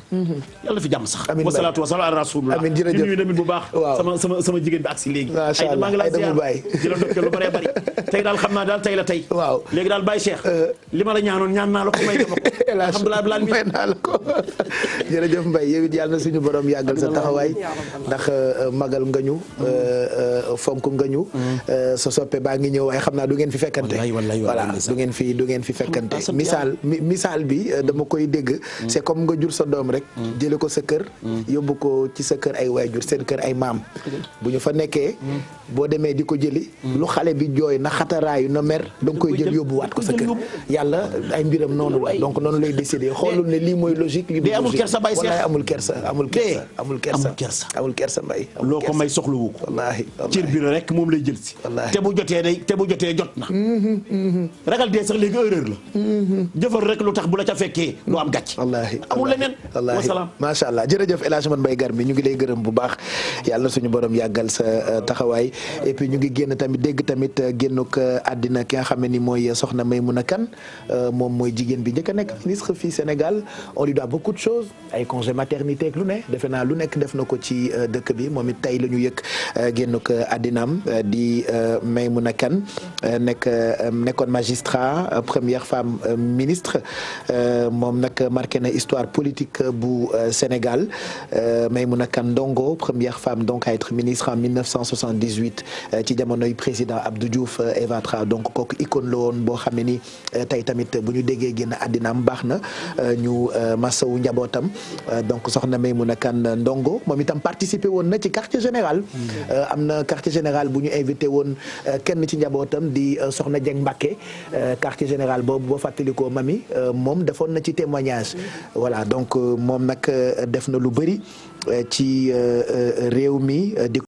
yàlla fi jàmm sax. amiin wasalaatu wasalaam ala rasulillah. amiin jërëjëf di nuyu tamit bu baax. waaw sama jigéen bi ak si léegi. macha allah ay dama di la dokkee lu bëree bëri. tey daal xam naa daal tey la tey. waaw léegi daal Baye Cheikh. li ma la ñaanoon ñaan naa la ko may dama ko. alhamdulilah may naa la ko. jërëjëf Mbaye yow it yàlla na suñu borom yàggal sa taxawaay ndax magal nga ñu fonk nga ñu sa soppe baa ngi ñëw waaye xam naa du ngeen fi fekkante voilà du ngeen fi fekkante misaal bi dama koy dégg c'est comme nga jur sa doom rek jële ko sa kër yóbbu ko ci sa kër ay waajur seen kër ay maam bu ñu fa nekkee boo demee di ko jëli lu xale bi jooy na xataraayu na mer da nga koy jël yóbbuwaat ko sa kër yàlla ay mbiram noonu la donc noonu lay décider xoolul ne lii mooy logique lii amul kersa Baye Cheikh amul kersa Mbaye loo ko may soxlawu ko wallaahi cër bi rek moom lay jël si te bu jotee jot na ragal dee sax léegi erreur la jëfal rek lu tax bu la ca fekkee doo am gàcc wallaahi amul leneen wasalaam macha allah jërëjëf El Hadj Mbaye Garmi ñu ngi lay gërëm bu baax yàlla suñu borom yàggal sa taxawaay et puis ñu ngi génn tamit dégg tamit génnuk àddina ki nga xam ne ni mooy soxna Maymouna Kane moom mooy jigéen bi njëkk a nekk ministre fii Sénégal on lui doit beaucoup de choses ay congé maternité ak lu ne defe naa lu nekk def na ko ci dëkk bi moom it tey la ñu yëg génnuk àddinaam di Maymouna Kane nekkoon magistrat première femme ministre moom nag marqué na histoire politique bu Sénégal Maymouna Kane Ndongo première femme donc à être ministre en 1978 ci jamonoy président Abdou Diouf Eva Tra donc kooku icône la woon boo xam ne ni tey tamit bu ñu déggee génn àddinaam baax na ñu masawu njabootam donc soxna Maymouna Kane Ndongo moom itam participé woon na ci quartier général am na quartier général bu ñu invité woon kenn ci njabootam di soxna Dieng Mbacké quartier général boobu boo fàttalikoo mami moom defoon na ci témoignage voilà donc moom nag def na lu bëri ci réew mi di